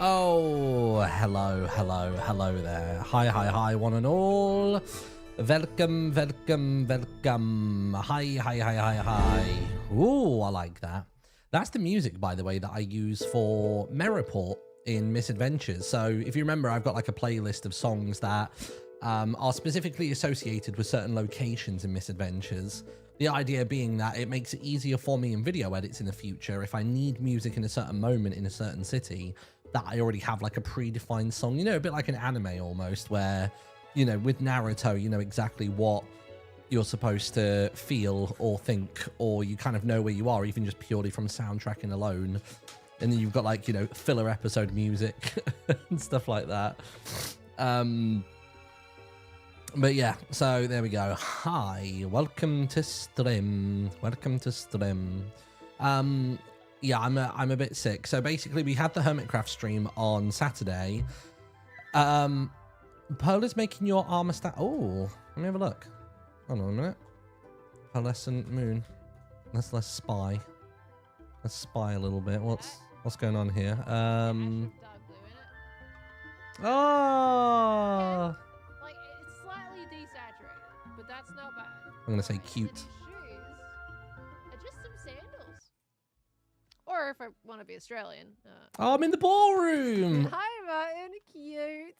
Oh, hello there. Hi, one and all. Welcome. Hi. Ooh, I like that. That's the music, by the way, that I use for Merreport in Misadventures. So if you remember, I've got like a playlist of songs that are specifically associated with certain locations in Misadventures. The idea being that it makes it easier for me in video edits in the future if I need music in a certain moment in a certain city, that I already have like a predefined song, you know, a bit like an anime almost, where, you know, with Naruto, you know exactly what you're supposed to feel or think, or you kind of know where you are, even just purely from soundtracking alone. And then you've got like, you know, filler episode music and stuff like that. But yeah, so there we go. Hi, welcome to stream. Yeah, I'm a bit sick. So basically, we had the Hermitcraft stream on Saturday. Pearl is making your armor stat. Oh, let me have a look. Hold on a minute. Pearlescent moon. Let's spy. Let's spy a little bit. What's going on here? Oh. Like it's slightly desaturated, but that's not bad. I'm gonna say cute. Shoes are just some sandals. Or if I want to be Australian. Oh, I'm in the ballroom. Hi, Martin. Cute.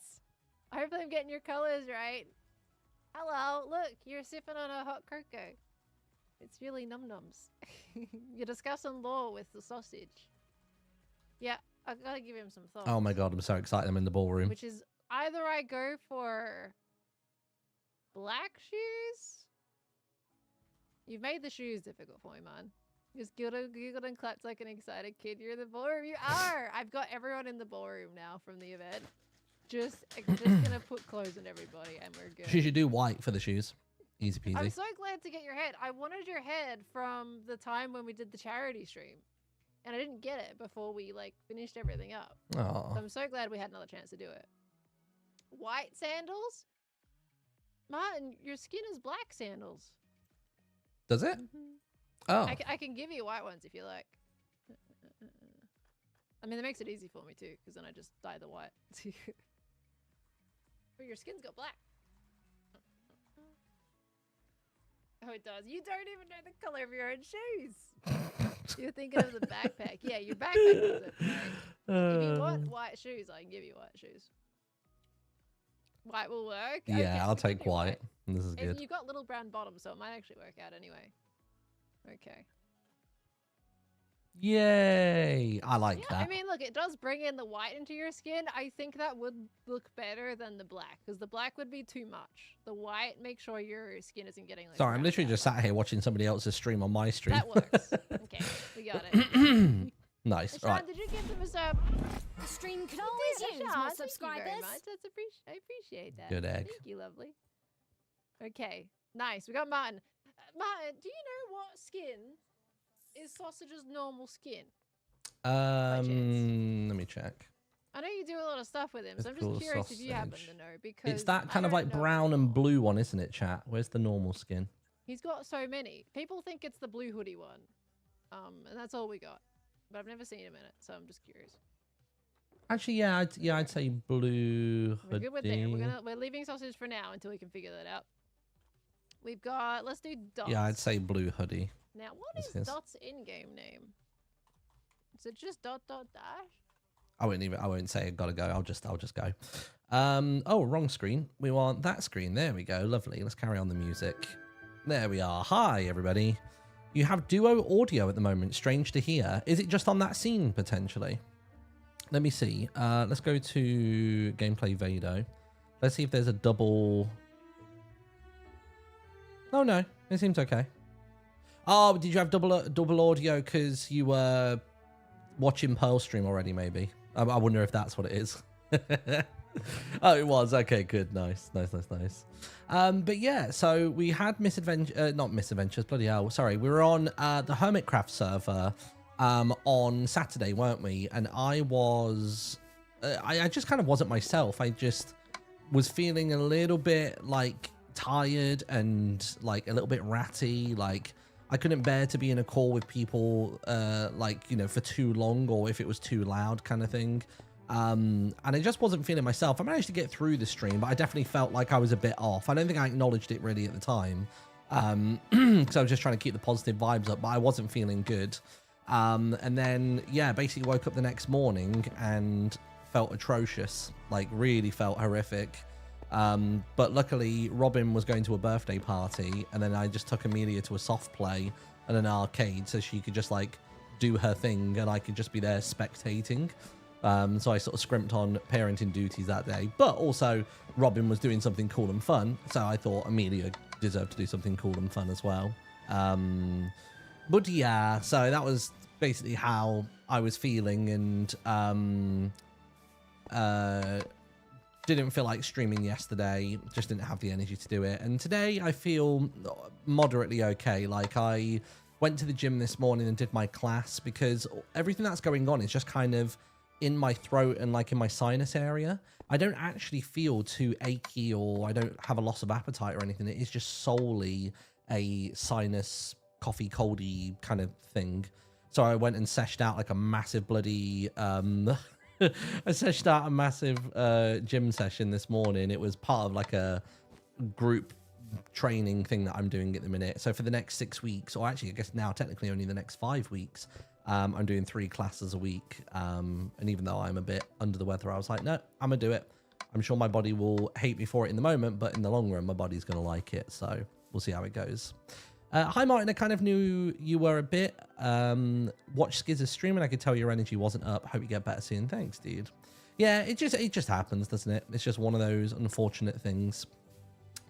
I hope I'm getting your colors right. Hello. Look, you're sipping on a hot cocoa. It's really num-nums. You're discussing law with the sausage. Yeah, I gotta give him some thoughts. Oh my god, I'm so excited I'm in the ballroom. Which is either I go for black shoes. You've made the shoes difficult for me, man. Just giggled and clapped like an excited kid. You're in the ballroom. You are. I've got everyone in the ballroom now from the event. Just gonna put clothes on everybody and we're good. You should do white for the shoes. Easy peasy. I'm so glad to get your head. I wanted your head from the time when we did the charity stream. And I didn't get it before we like finished everything up. Oh. So I'm so glad we had another chance to do it. White sandals? Martin, your skin is black sandals. Does it? Oh. I can give you white ones if you like. I mean, that makes it easy for me too, because then I just dye the white. But your skin's got black. Oh, it does. You don't even know the color of your own shoes. You're thinking of the backpack. Yeah, your backpack does it. Right? If you want white shoes, I can give you white shoes. White will work. Yeah, okay, I'll take white. This is good. You've got little brown bottoms, so it might actually work out anyway. Okay. Yay! I like that. I mean, look, it does bring in the white into your skin. I think that would look better than the black, because the black would be too much. The white, make sure your skin isn't getting like. Sorry, I'm literally just sat here watching somebody else's stream on my stream. That works. Okay, we got it. Nice. Sean, Right. did you give them a The stream can always use more subscribers. Thank you very much. I appreciate that. Good egg. Thank you, lovely. Okay, nice. We got Martin. Martin, do you know what skin is Sausage's normal skin? Let me check. I know you do a lot of stuff with him, so I'm Cool just curious if you happen sausage. to know, because It's that kind I of don't like know. brown and blue one, isn't it, chat? Where's the normal skin? He's got so many. People think it's the blue hoodie one, and that's all we got. But I've never seen him in it, so I'm just curious. Actually, yeah, I'd say blue We're good with there. hoodie. We're leaving Sausage for now until we can figure that out. We've got. Let's do Dots. Yeah, I'd say blue hoodie. Now, what This is is- Dot's in-game name? Is it just dot dash? I won't say I gotta go. I'll just go. Oh, wrong screen. We want that screen. There we go. Lovely. Let's carry on the music. There we are. Hi, everybody. You have duo audio at the moment. Strange to hear. Is it just on that scene potentially? Let me see. Let's go to gameplay Vado. Let's see if there's a double. Oh no, it seems okay. Oh, did you have double audio because you were watching Pearl stream already? Maybe. I wonder if that's what it is. Oh, it was. Okay, good. Nice. But yeah, so we had not Misadventures, bloody hell. Sorry, we were on the Hermitcraft server on Saturday, weren't we? And I was, I just kind of wasn't myself. I just was feeling a little bit like tired and like a little bit ratty. Like I couldn't bear to be in a call with people, like, you know, for too long, or if it was too loud kind of thing. And I just wasn't feeling myself. I managed to get through the stream, but I definitely felt like I was a bit off. I don't think I acknowledged it really at the time, because I was just trying to keep the positive vibes up, but I wasn't feeling good. And then, yeah, basically woke up the next morning and felt atrocious, like really felt horrific. But luckily Robin was going to a birthday party, and then I just took Amelia to a soft play at an arcade so she could just like do her thing and I could just be there spectating. So I sort of scrimped on parenting duties that day, but also Robin was doing something cool and fun, so I thought Amelia deserved to do something cool and fun as well. But yeah, so that was basically how I was feeling, and didn't feel like streaming yesterday, just didn't have the energy to do it. And today I feel moderately okay. Like, I went to the gym this morning and did my class, because everything that's going on is just kind of in my throat and like in my sinus area. I don't actually feel too achy, or I don't have a loss of appetite or anything. It is just solely a sinus coffee coldy kind of thing. So I went and seshed out like a massive bloody I seshed out a massive gym session this morning. It was part of like a group training thing that I'm doing at the minute. So for the next 6 weeks, or actually I guess now technically only the next 5 weeks, I'm doing 3 classes a week. And even though I'm a bit under the weather, I was like, no, I'm gonna do it. I'm sure my body will hate me for it in the moment, but in the long run, my body's gonna like it. So we'll see how it goes. Hi Martin, I kind of knew you were a bit. Watch Skiz's stream and I could tell your energy wasn't up. Hope you get better soon. Thanks, dude. Yeah, it just happens, doesn't it? It's just one of those unfortunate things.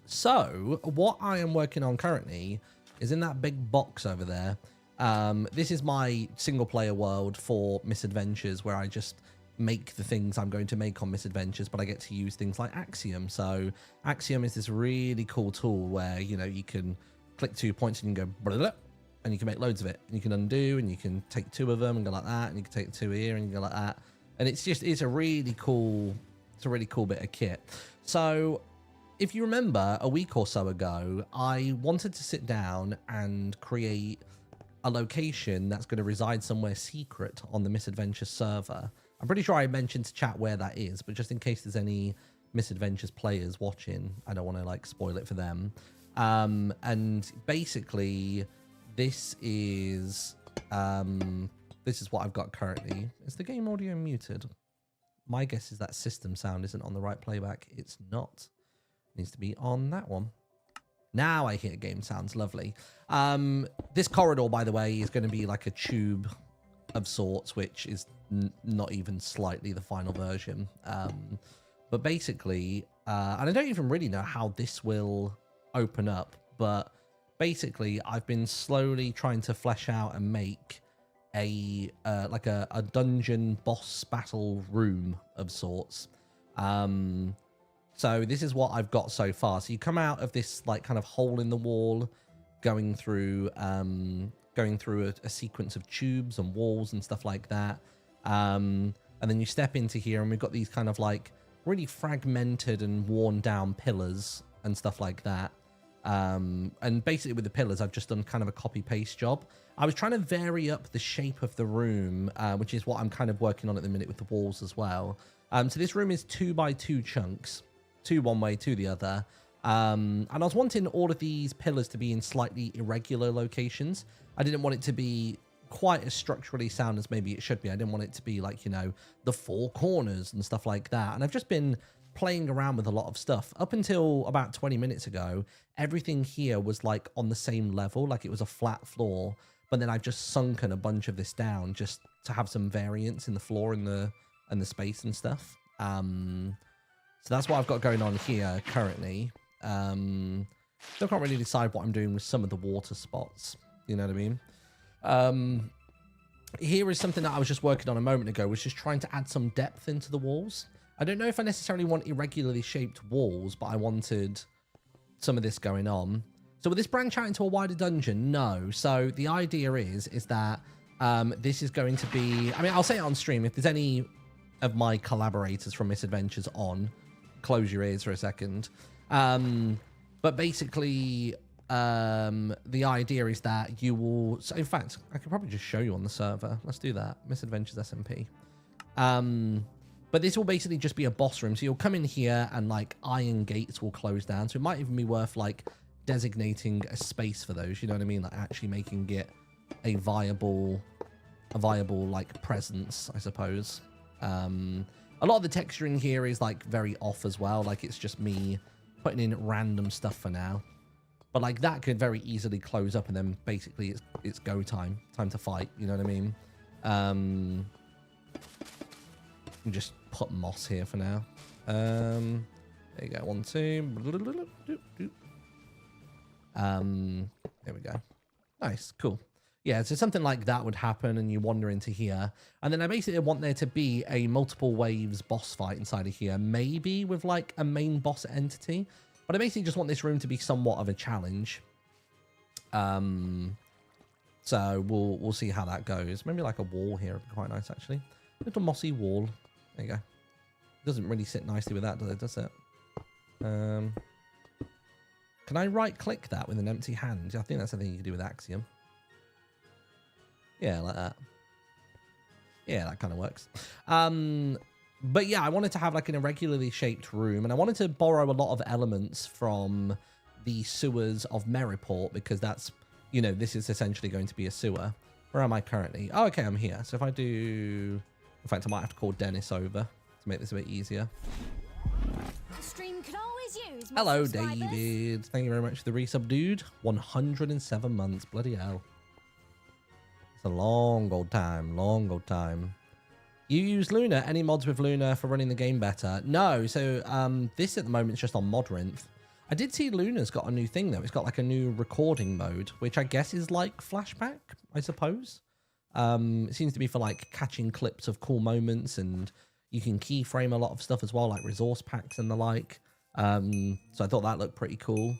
So what I am working on currently is in that big box over there. This is my single player world for Misadventures, where I just make the things I'm going to make on Misadventures, but I get to use things like Axiom. So Axiom is this really cool tool where, you know, you can click 2 points and you can go blah, blah, and you can make loads of it, and you can undo, and you can take 2 of them and go like that, and you can take 2 here and you go like that, and it's a really cool bit of kit. So if you remember, a week or so ago, I wanted to sit down and create a location that's going to reside somewhere secret on the Misadventures server. I'm pretty sure I mentioned to chat where that is, but just in case there's any Misadventures players watching, I don't want to like spoil it for them. And basically this is what I've got currently. Is the game audio muted? My guess is that system sound isn't on the right playback. It's not. It needs to be on that one. Now I hear game sounds. Lovely. This corridor, by the way, is going to be like a tube of sorts, which is not even slightly the final version. But basically, and I don't even really know how this will open up, but basically I've been slowly trying to flesh out and make a like a dungeon boss battle room of sorts. So this is what I've got so far. So you come out of this like kind of hole in the wall, going through a sequence of tubes and walls and stuff like that, and then you step into here, and we've got these kind of like really fragmented and worn down pillars and stuff like that. And basically with the pillars, I've just done kind of a copy paste job. I was trying to vary up the shape of the room, which is what I'm kind of working on at the minute with the walls as well. So this room is 2 by 2 chunks, 2 one way, 2 the other. And I was wanting all of these pillars to be in slightly irregular locations. I didn't want it to be quite as structurally sound as maybe it should be. I didn't want it to be like, you know, the 4 corners and stuff like that. And I've just been playing around with a lot of stuff. Up until about 20 minutes ago, everything here was like on the same level, like it was a flat floor. But then I've just sunken a bunch of this down just to have some variance in the floor and the space and stuff. So that's what I've got going on here currently. Still can't really decide what I'm doing with some of the water spots. You know what I mean? Here is something that I was just working on a moment ago, was just trying to add some depth into the walls. I don't know if I necessarily want irregularly shaped walls, but I wanted some of this going on. So will this branch out into a wider dungeon? No. So the idea is that this is going to be... I mean, I'll say it on stream. If there's any of my collaborators from Misadventures on, close your ears for a second. But basically, the idea is that you will... So in fact, I could probably just show you on the server. Let's do that. Misadventures SMP. But this will basically just be a boss room. So you'll come in here and like iron gates will close down. So it might even be worth like designating a space for those. You know what I mean? Like actually making it a viable like presence, I suppose. A lot of the texturing here is like very off as well. Like it's just me putting in random stuff for now. But like that could very easily close up and then basically it's go time. Time to fight, you know what I mean? Just put moss here for now. There you go. 1, 2. There we go. Nice, cool. Yeah, so something like that would happen and you wander into here. And then I basically want there to be a multiple waves boss fight inside of here. Maybe with like a main boss entity. But I basically just want this room to be somewhat of a challenge. So we'll see how that goes. Maybe like a wall here would be quite nice actually. Little mossy wall. There you go. Doesn't really sit nicely with that, does it? Can I right click that with an empty hand? I think that's something you can do with Axiom. Yeah, like that. Yeah, that kind of works. But yeah, I wanted to have like an irregularly shaped room, and I wanted to borrow a lot of elements from the sewers of Merryport because that's, you know, this is essentially going to be a sewer. Where am I currently? Oh, okay, I'm here. So if I do... In fact, I might have to call Dennis over to make this a bit easier. The stream could always use more Hello, subscribers. David. Thank you very much for the resub, dude. 107 months. Bloody hell. It's a long old time. Long old time. You use Luna. Any mods with Luna for running the game better? No. So this at the moment is just on Modrinth. I did see Luna's got a new thing though. It's got like a new recording mode, which I guess is like flashback, I suppose. It seems to be for like catching clips of cool moments, and you can keyframe a lot of stuff as well, like resource packs and the like. So I thought that looked pretty cool.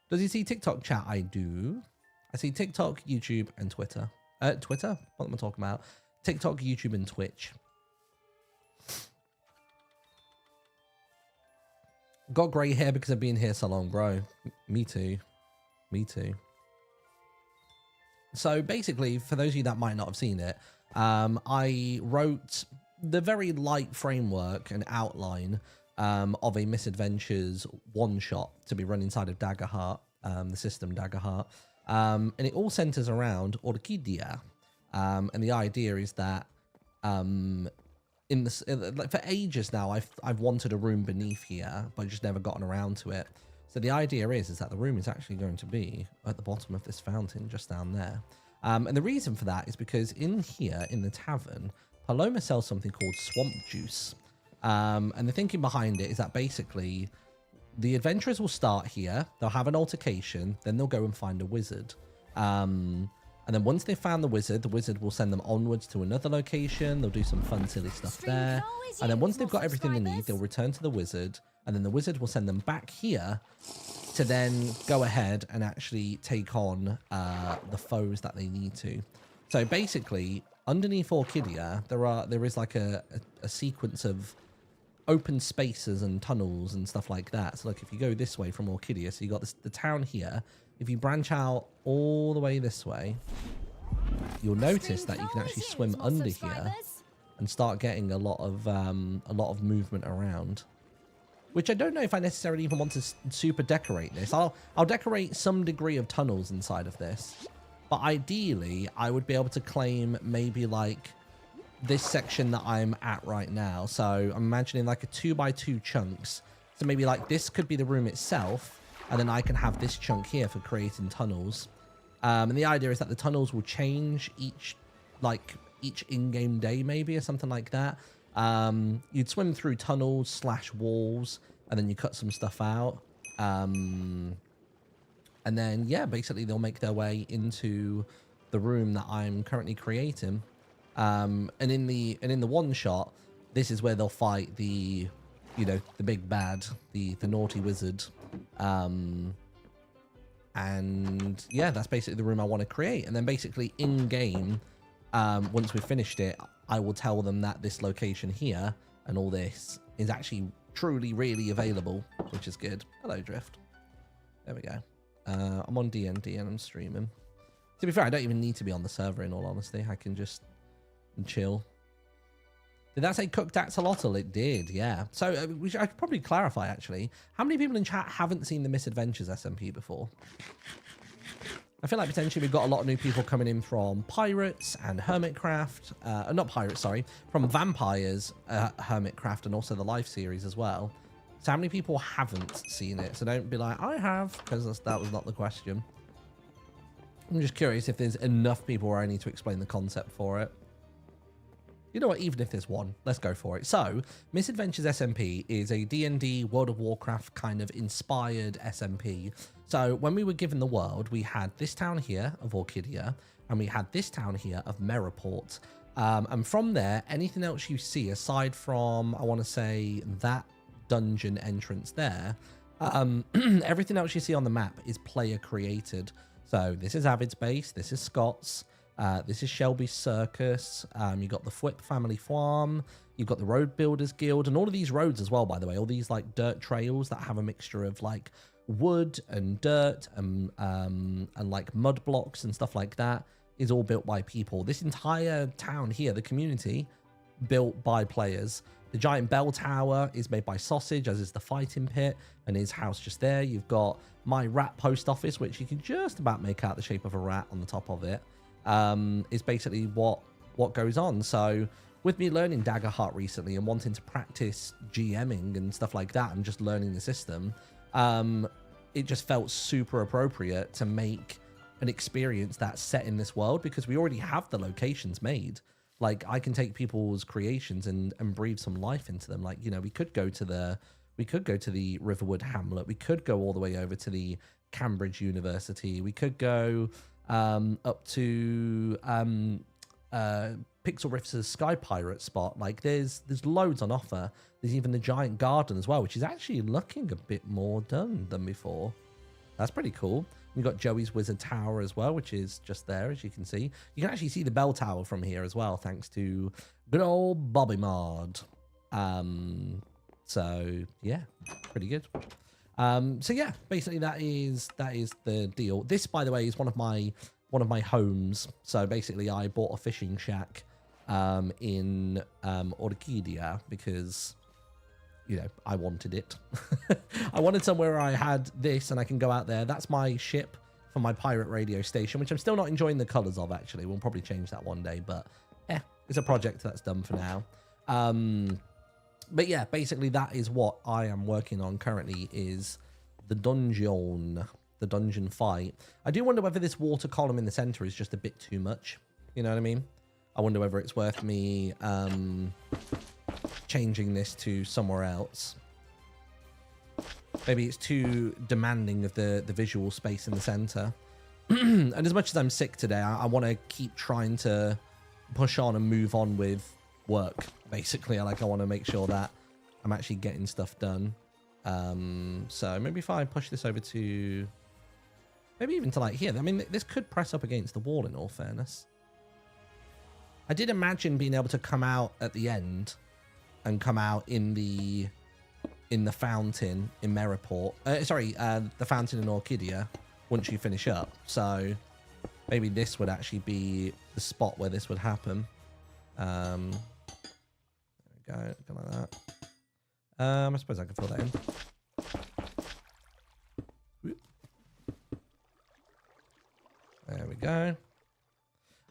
Does he see TikTok chat? I do. I see TikTok, YouTube, and Twitter. Twitter? What am I talking about? TikTok, YouTube, and Twitch. Got grey hair because I've been here so long, bro. Me too. Me too. So basically, for those of you that might not have seen it, I wrote the very light framework and outline of a Misadventures one-shot to be run inside of Daggerheart, the system Daggerheart. And it all centers around Orchidia. And the idea is that like for ages now, I've wanted a room beneath here, but just never gotten around to it. So the idea is that the room is actually going to be at the bottom of this fountain just down there. And the reason for that is because in here, in the tavern, Paloma sells something called swamp juice. And the thinking behind it is that basically the adventurers will start here, they'll have an altercation, then they'll go and find a wizard. And then once they've found the wizard will send them onwards to another location. They'll do some fun, silly stuff there. And then once they've got everything they need, they'll return to the wizard. And then the wizard will send them back here to then go ahead and actually take on the foes that they need to. So basically, underneath Orchidia, there is like a sequence of open spaces and tunnels and stuff like that. So like if you go this way from Orchidia, so you got the town here. If you branch out all the way this way, you'll notice that you can actually swim under here and start getting a lot of movement around. Which I don't know if I necessarily even want to super decorate this. I'll decorate some degree of tunnels inside of this. But ideally, I would be able to claim maybe like this section that I'm at right now. So I'm imagining like a 2x2 chunks. So maybe like this could be the room itself. And then I can have this chunk here for creating tunnels. And the idea is that the tunnels will change each in-game day maybe or something like that. You'd swim through tunnels / walls and then you cut some stuff out. And then, yeah, basically they'll make their way into the room that I'm currently creating. And in the one shot, this is where they'll fight the big bad, the naughty wizard. And yeah, that's basically the room I want to create. And then basically in game, once we've finished it, I will tell them that this location here and all this is actually truly really available, which is good. Hello, Drift. There we go. I'm on D&D and I'm streaming. To be fair, I don't even need to be on the server in all honesty. I can just chill. Did that say cooked axolotl? It did, yeah. So I could probably clarify, actually. How many people in chat haven't seen the Misadventures SMP before? I feel like potentially we've got a lot of new people coming in from Pirates and Hermitcraft. Not Pirates, sorry. From Vampires, Hermitcraft, and also the Life series as well. So how many people haven't seen it? So don't be like, I have, because that was not the question. I'm just curious if there's enough people where I need to explain the concept for it. You know what, even if there's one, let's go for it. So, Misadventures SMP is a D&D World of Warcraft kind of inspired SMP. So, when we were given the world, we had this town here of Orchidia, and we had this town here of Merriport. And from there, anything else you see, aside from, I want to say, that dungeon entrance there, everything else you see on the map is player created. So, this is Avid's base, this is Scott's. This is Shelby's Circus. You've got the Fwip Family Farm. You've got the Road Builders Guild. And all of these roads as well, by the way. All these like dirt trails that have a mixture of like wood and dirt and like mud blocks and stuff like that is all built by people. This entire town here, the community, built by players. The giant bell tower is made by Sausage, as is the fighting pit and his house just there. You've got my rat post office, which you can just about make out the shape of a rat on the top of it. Is basically what goes on. So with me learning Daggerheart recently and wanting to practice GMing and stuff like that and just learning the system, it just felt super appropriate to make an experience that's set in this world, because we already have the locations made. Like, I can take people's creations and breathe some life into them. Like, you know, we could go to the Riverwood Hamlet, we could go all the way over to the Cambridge University, we could go up to Pixel Rift's Sky Pirate spot. Like, there's loads on offer. There's even the giant garden as well, which is actually looking a bit more done than before. That's pretty cool. You've got Joey's Wizard Tower as well, which is just there, as you can see. You can actually see the bell tower from here as well, thanks to good old Bobby Mod. So yeah, pretty good. So yeah, basically that is the deal. This, by the way, is one of my homes. So basically, I bought a fishing shack in Orchidia because, you know, I wanted it. I wanted somewhere where I had this and I can go out there. That's my ship for my pirate radio station, which I'm still not enjoying the colors of, actually. We'll probably change that one day, but it's a project that's done for now. But yeah, basically that is what I am working on currently, is the dungeon fight. I do wonder whether this water column in the center is just a bit too much. You know what I mean? I wonder whether it's worth me changing this to somewhere else. Maybe it's too demanding of the visual space in the center. And as much as I'm sick today, I want to keep trying to push on and move on with work, basically. I want to make sure that I'm actually getting stuff done. So maybe if I push this over to, maybe even to like here. I mean, this could press up against the wall, in all fairness. I did imagine being able to come out at the end and come out in the fountain in Merriport. The fountain in Orchidia once you finish up. So maybe this would actually be the spot where this would happen. There we go, like that. I suppose I can fill that in. There we go.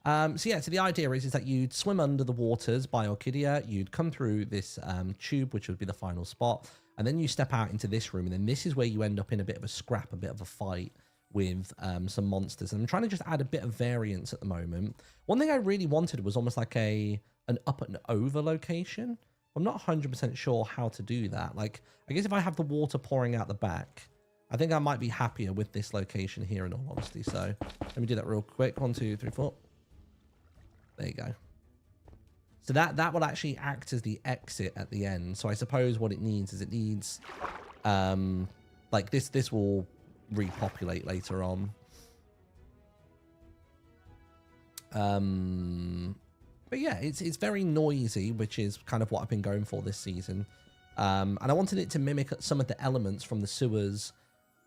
So yeah, so the idea is that you'd swim under the waters by Orchidia, you'd come through this tube, which would be the final spot, and then you step out into this room, and then this is where you end up in a bit of a scrap, a bit of a fight with some monsters. And I'm trying to just add a bit of variance at the moment. One thing I really wanted was almost like an up and over location. I'm not 100% sure how to do that. Like, I guess if I have the water pouring out the back, I think I might be happier with this location here, in all honesty. So let me do that real quick. 1, 2, 3, 4. There you go. So that will actually act as the exit at the end. So I suppose what it needs is like this will repopulate later on. But yeah, it's very noisy, which is kind of what I've been going for this season. And I wanted it to mimic some of the elements from the sewers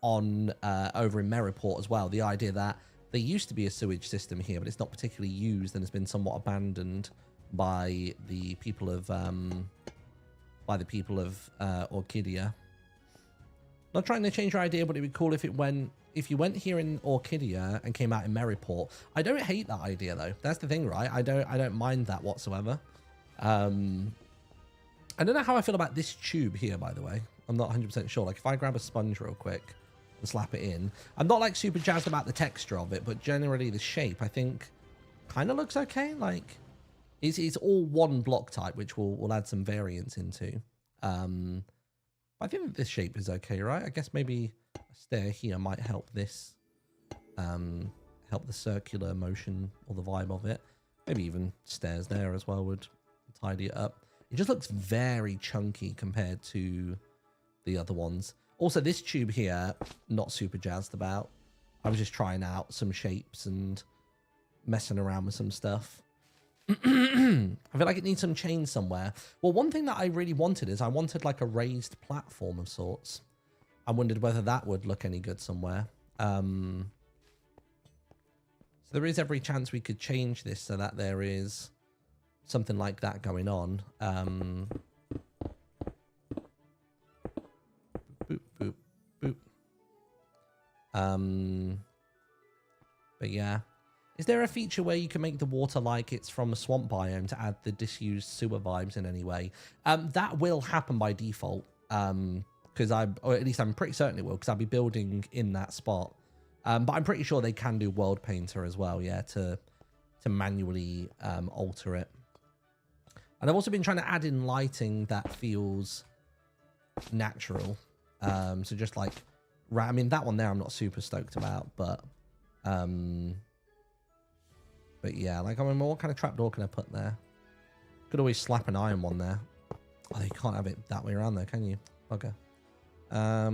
on over in Merriport as well. The idea that there used to be a sewage system here, but it's not particularly used and has been somewhat abandoned by the people of Orchidia. Not trying to change your idea, but it'd be cool if you went here in Orchidia and came out in Maryport. I don't hate that idea though. That's the thing, right? I don't mind that whatsoever. I don't know how I feel about this tube here, by the way. I'm not 100% sure. Like if I grab a sponge real quick and slap it in, I'm not like super jazzed about the texture of it, but generally the shape I think kind of looks okay. Like it's all one block type, which we'll add some variance into. I think that this shape is okay, right? I guess maybe a stair here might help this, help the circular motion or the vibe of it. Maybe even stairs there as well would tidy it up. It just looks very chunky compared to the other ones. Also, this tube here, not super jazzed about. I was just trying out some shapes and messing around with some stuff. I feel like it needs some change somewhere. Well, one thing that I really wanted is I wanted like a raised platform of sorts. I wondered whether that would look any good somewhere. So there is every chance we could change this so that there is something like that going on. Boop, boop, boop. But yeah. Is there a feature where you can make the water like it's from a swamp biome to add the disused sewer vibes in any way? That will happen by default, because or at least I'm pretty certain it will, because I'll be building in that spot. But I'm pretty sure they can do World Painter as well, yeah, to manually alter it. And I've also been trying to add in lighting that feels natural. So just like, I mean, that one there I'm not super stoked about, but yeah, like, I mean, what kind of trapdoor can I put there? Could always slap an iron one there. Oh, you can't have it that way around there, can you? Okay. Are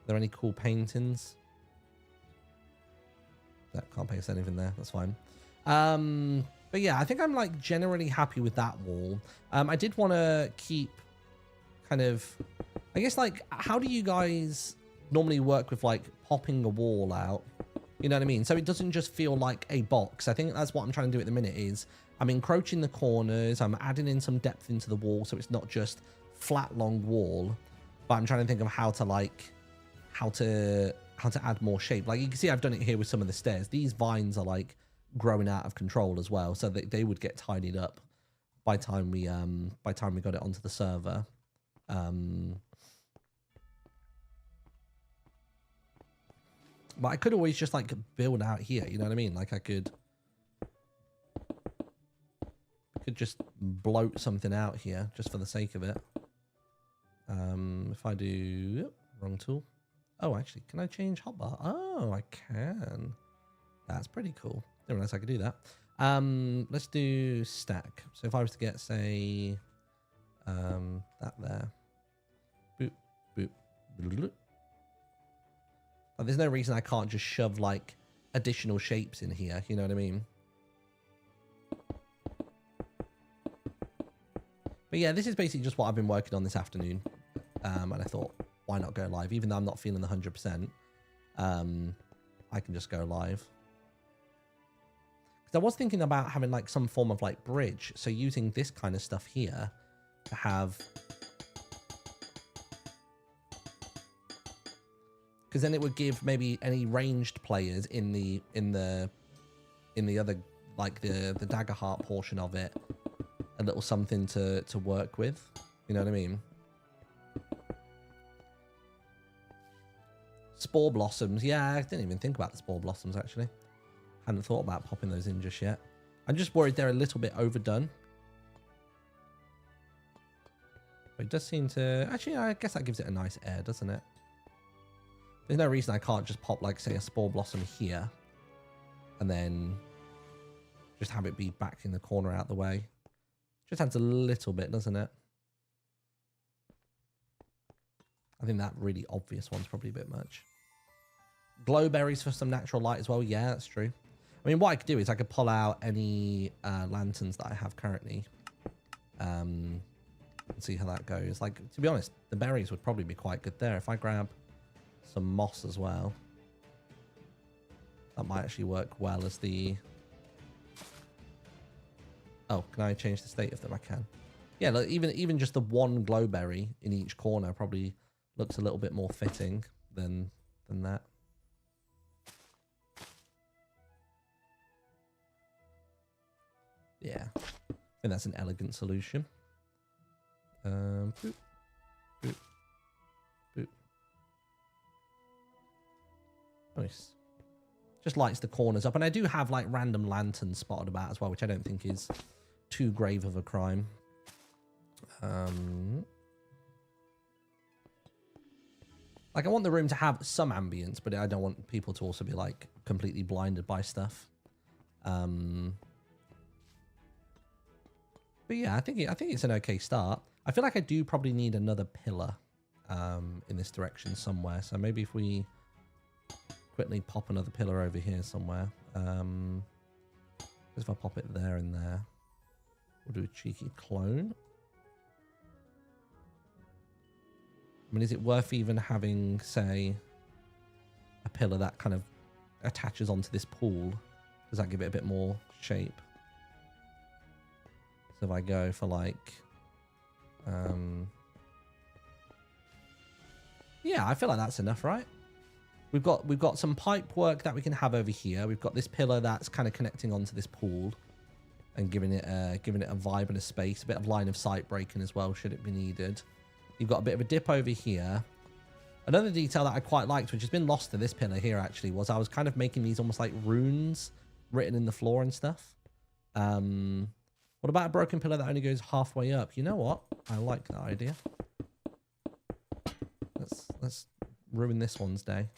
there any cool paintings? That can't paste anything there. That's fine. But yeah, I think I'm like generally happy with that wall. I did want to keep kind of, I guess, like, how do you guys normally work with like popping a wall out? You know what I mean? So it doesn't just feel like a box. I think that's what I'm trying to do at the minute is I'm encroaching the corners. I'm adding in some depth into the wall. So it's not just flat, long wall, but I'm trying to think of how to add more shape. Like you can see, I've done it here with some of the stairs. These vines are like growing out of control as well. So that they would get tidied up by time we got it onto the server. But I could always just like build out here, you know what I mean? Like I could just bloat something out here just for the sake of it. If I do, wrong tool. Oh, actually, can I change hotbar? Oh, I can. That's pretty cool. Didn't realize I could do that. Let's do stack. So if I was to get, say, that there. Boop, boop, bloop. Like, there's no reason I can't just shove like additional shapes in here. You know what I mean? But yeah, this is basically just what I've been working on this afternoon. And I thought, why not go live? Even though I'm not feeling the 100%, I can just go live. Because I was thinking about having like some form of like bridge. So using this kind of stuff here to have... Because then it would give maybe any ranged players in the other, like the dagger heart portion of it, a little something to work with. You know what I mean? Spore blossoms. Yeah, I didn't even think about the spore blossoms actually. Hadn't thought about popping those in just yet. I'm just worried they're a little bit overdone. But it does seem to... Actually, I guess that gives it a nice air, doesn't it? There's no reason I can't just pop, like, say, a spore blossom here. And then just have it be back in the corner out the way. Just adds a little bit, doesn't it? I think that really obvious one's probably a bit much. Glowberries for some natural light as well. Yeah, that's true. I mean, what I could do is I could pull out any lanterns that I have currently. And see how that goes. Like, to be honest, the berries would probably be quite good there. If I grab... some moss as well. That might actually work well as the... Oh, can I change the state of them? I can. Yeah, look, even just the one glowberry in each corner probably looks a little bit more fitting than that. Yeah, I think that's an elegant solution. Boop, boop, boop. Nice. Just lights the corners up, and I do have like random lanterns spotted about as well, which I don't think is too grave of a crime. Like, I want the room to have some ambience, but I don't want people to also be like completely blinded by stuff. But yeah, I think it's an okay start. I feel like I do probably need another pillar in this direction somewhere. So maybe if we quickly pop another pillar over here somewhere. If I pop it there and there, we'll do a cheeky clone. I mean, is it worth even having, say, a pillar that kind of attaches onto this pool? Does that give it a bit more shape? So if I go for like, yeah, I feel like that's enough, right? We've got some pipe work that we can have over here. We've got this pillar that's kind of connecting onto this pool and giving it a vibe and a space, a bit of line of sight breaking as well, should it be needed. You've got a bit of a dip over here. Another detail that I quite liked, which has been lost to this pillar here actually, was I was kind of making these almost like runes written in the floor and stuff. What about a broken pillar that only goes halfway up? You know what? I like that idea. Let's ruin this one's day.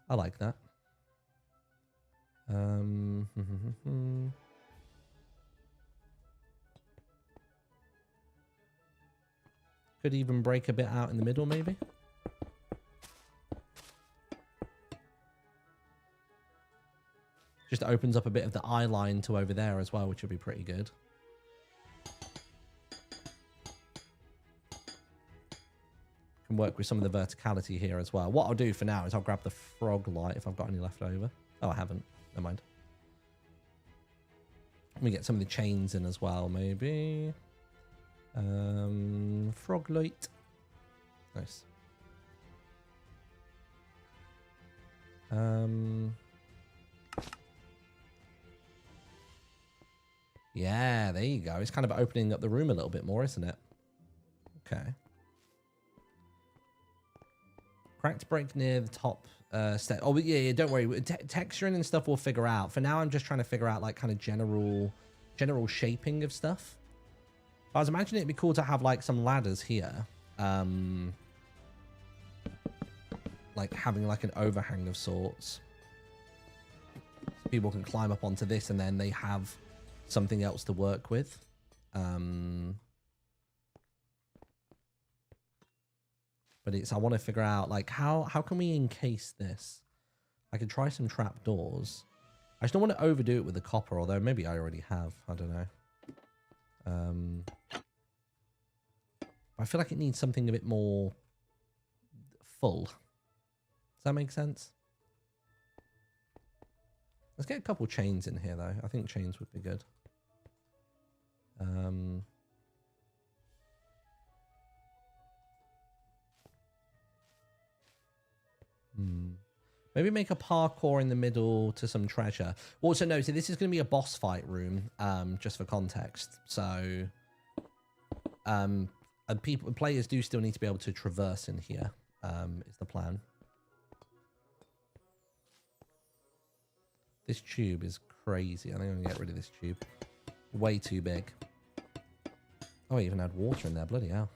I like that. Could even break a bit out in the middle, maybe. Just opens up a bit of the eye line to over there as well, which would be pretty good. Can work with some of the verticality here as well. What I'll do for now is I'll grab the frog light if I've got any left over. Oh, I haven't. Never mind. Let me get some of the chains in as well, maybe. Frog light. Nice. Yeah, there you go. It's kind of opening up the room a little bit more, isn't it? Okay. Cracked break near the top step. Oh, yeah, don't worry. Texturing and stuff we'll figure out. For now, I'm just trying to figure out like kind of general shaping of stuff. I was imagining it'd be cool to have like some ladders here. Like having like an overhang of sorts. So people can climb up onto this and then they have something else to work with. But I want to figure out like how can we encase this? I could try some trap doors. I just don't want to overdo it with the copper, although maybe I already have. I don't know. I feel like it needs something a bit more full. Does that make sense? Let's get a couple chains in here, though. I think chains would be good. Maybe make a parkour in the middle to some treasure. Also, no, so this is going to be a boss fight room, just for context. So, players do still need to be able to traverse in here, is the plan. This tube is crazy. I think I'm going to get rid of this tube. Way too big. Oh, I even had water in there. Bloody hell.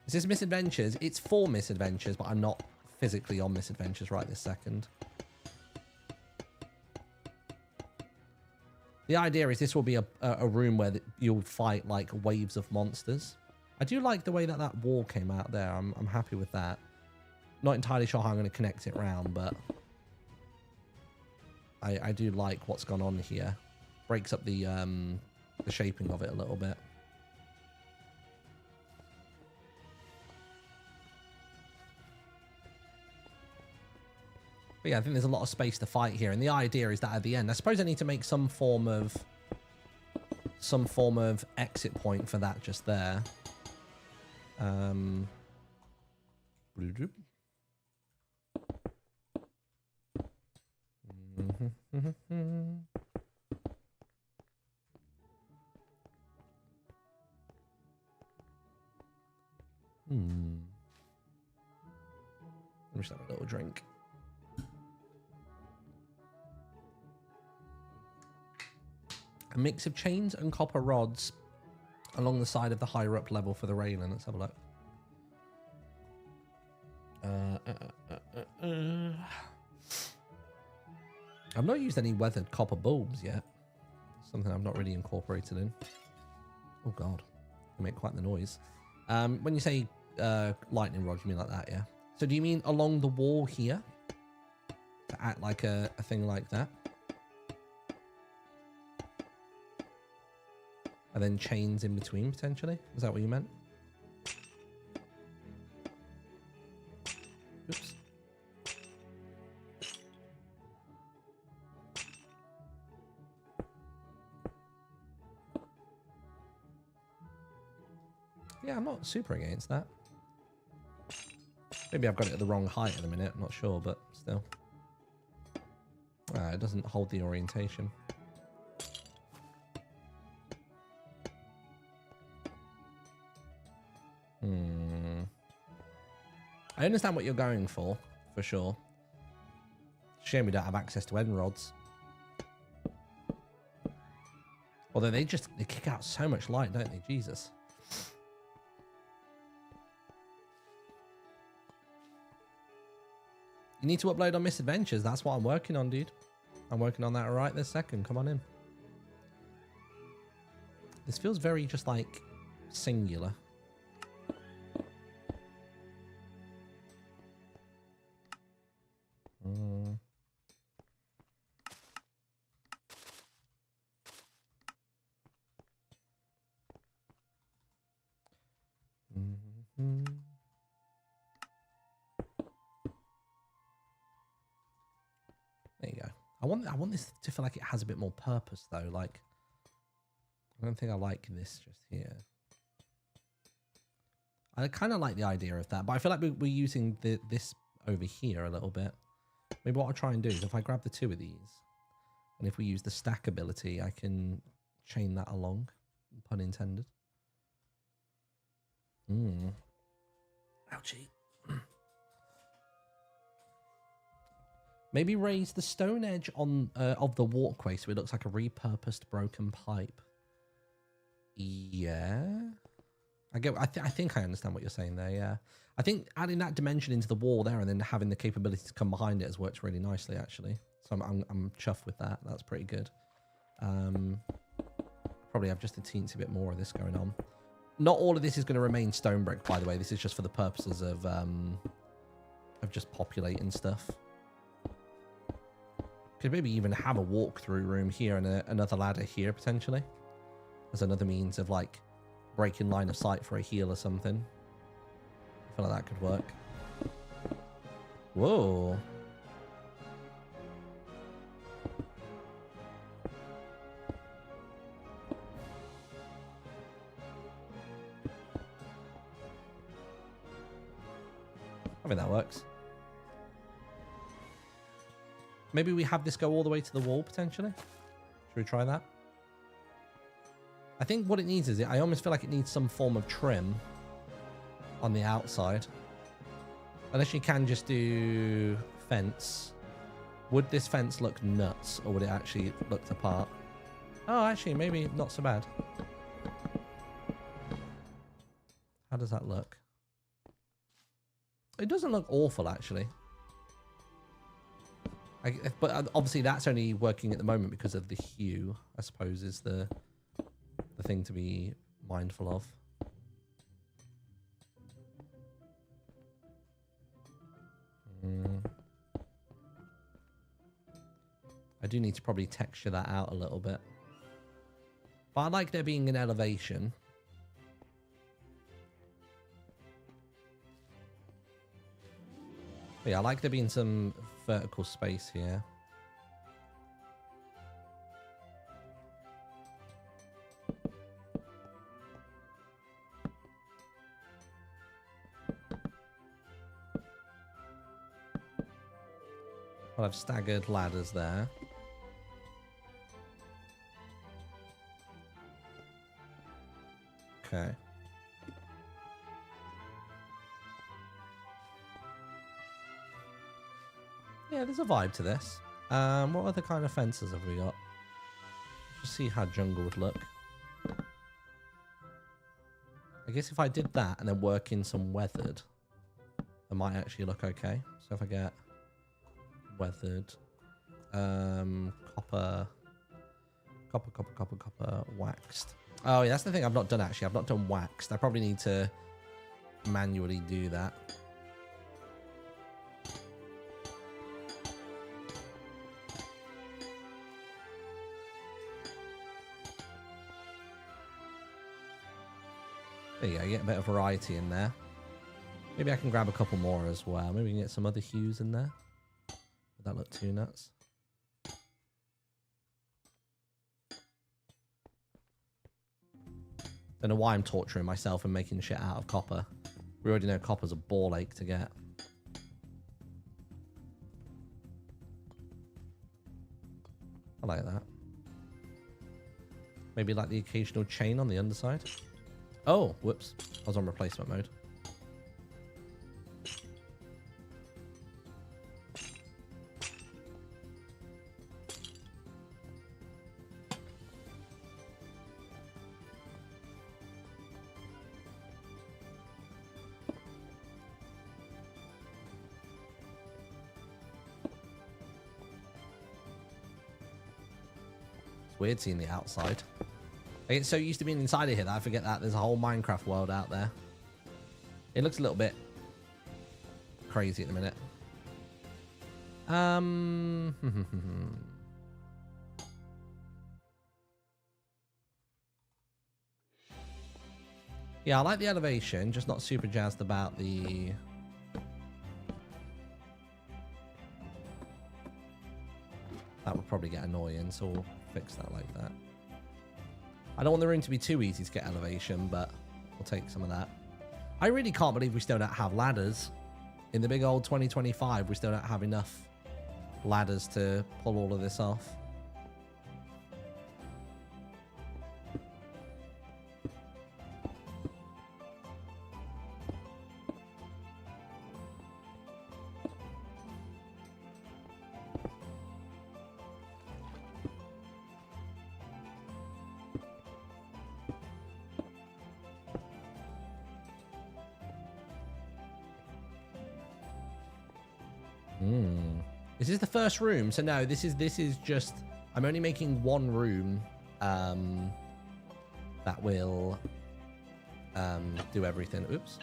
Is this Misadventures? It's for Misadventures, but I'm not physically on Misadventures right this second. The idea is this will be a room where you'll fight like waves of monsters. I do like the way that wall came out there. I'm happy with that. Not entirely sure how I'm going to connect it round, but I do like what's gone on here. Breaks up the shaping of it a little bit. But yeah, I think there's a lot of space to fight here, and the idea is that at the end, I suppose I need to make some form of exit point for that just there. Let me just have a little drink. A mix of chains and copper rods along the side of the higher up level for the railing. Let's have a look. I've not used any weathered copper bulbs yet. Something I've not really incorporated in. Oh god, they make quite the noise. When you say lightning rod, you mean like that, yeah? So do you mean along the wall here? To act like a thing like that? And then chains in between, potentially? Is that what you meant? Oops. Yeah, I'm not super against that. Maybe I've got it at the wrong height at the minute, I'm not sure, but still. It doesn't hold the orientation. I understand what you're going for sure. Shame we don't have access to end rods. Although they kick out so much light, don't they? Jesus. You need to upload on Misadventures. That's what I'm working on, dude. I'm working on that right this second. Come on in. This feels very just like singular. There you go. I want this to feel like it has a bit more purpose though. Like, I don't think I like this just here. I kind of like the idea of that, but I feel like we're using this over here a little bit. Maybe what I'll try and do is if I grab the two of these, and if we use the stack ability, I can chain that along, pun intended. Ouchie. Maybe raise the stone edge on of the walkway so it looks like a repurposed broken pipe. Yeah. I think I understand what you're saying there, yeah. I think adding that dimension into the wall there and then having the capability to come behind it has worked really nicely, actually. So I'm chuffed with that. That's pretty good. Probably have just a teensy bit more of this going on. Not all of this is going to remain stone brick, by the way. This is just for the purposes of just populating stuff. Could maybe even have a walkthrough room here and another ladder here, potentially. As another means of, like, breaking line of sight for a heal or something. I feel like that could work. Whoa. I mean, that works. Maybe we have this go all the way to the wall, potentially. Should we try that? I think what it needs is, I almost feel like it needs some form of trim on the outside. Unless you can just do fence. Would this fence look nuts, or would it actually look the part? Oh, actually, maybe not so bad. How does that look? It doesn't look awful, actually. But obviously that's only working at the moment because of the hue, I suppose, is the thing to be mindful of. I do need to probably texture that out a little bit. But I like there being an elevation. But yeah, I like there being some vertical space here. I'll have staggered ladders there. Okay. Yeah, there's a vibe to this. What other kind of fences have we got? Just see how jungle would look. I guess if I did that and then work in some weathered, it might actually look okay. So if I get weathered, copper, waxed. Oh yeah, that's the thing I've not done actually. I've not done waxed. I probably need to manually do that. There you go, get a bit of variety in there. Maybe I can grab a couple more as well. Maybe we can get some other hues in there. Would that look too nuts? Don't know why I'm torturing myself and making shit out of copper. We already know copper's a ball ache to get. I like that. Maybe like the occasional chain on the underside. Oh, whoops. I was on replacement mode. It's weird seeing the outside. I get so used to being inside of here that I forget that there's a whole Minecraft world out there. It looks a little bit crazy at the minute. Yeah, I like the elevation, just not super jazzed about the... That would probably get annoying, so we'll fix that like that. I don't want the room to be too easy to get elevation, but we'll take some of that. I really can't believe we still don't have ladders. In the big old 2025, we still don't have enough ladders to pull all of this off. Is this the first room? So no, this is just, I'm only making one room that will do everything. Oops.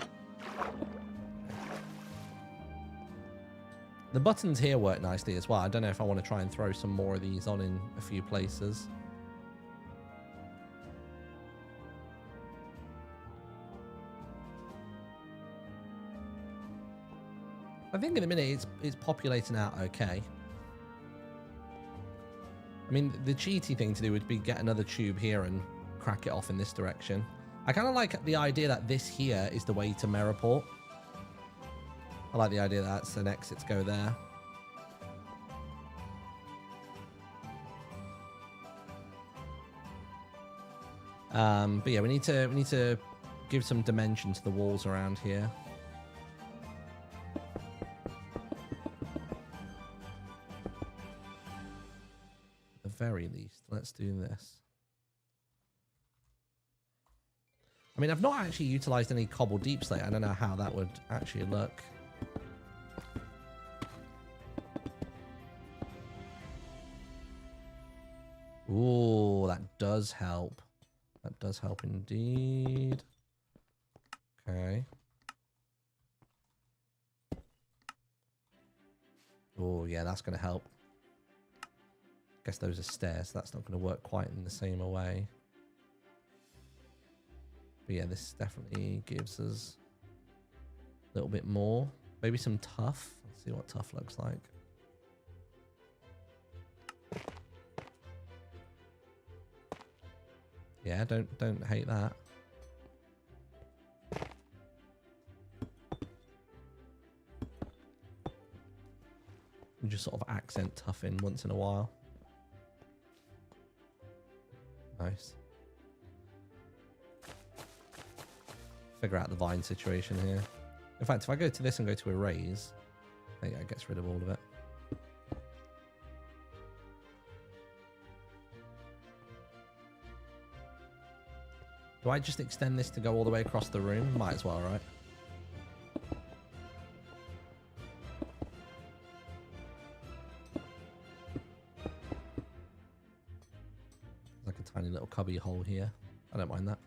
The buttons here work nicely as well. I don't know if I want to try and throw some more of these on in a few places. I think in a minute it's populating out okay. I mean, the cheaty thing to do would be get another tube here and crack it off in this direction. I kind of like the idea that this here is the way to Merriport. I like the idea that that's an exit to go there. But yeah, we need to give some dimension to the walls around here. Very least, let's do this. I mean, I've not actually utilized any cobble deep slate. I don't know how that would actually look. Ooh, that does help. That does help indeed. Okay. Oh yeah, that's gonna help. Guess those are stairs, so that's not going to work quite in the same way. But yeah, this definitely gives us a little bit more. Maybe some tough. Let's see what tough looks like. Yeah, don't hate that. You just sort of accent tough in once in a while. Nice. Figure out the vine situation here. In fact, if I go to this and go to erase, there you go, it gets rid of all of it. Do I just extend this to go all the way across the room? Might as well, right? Like a tiny little cubby hole here. I don't mind that.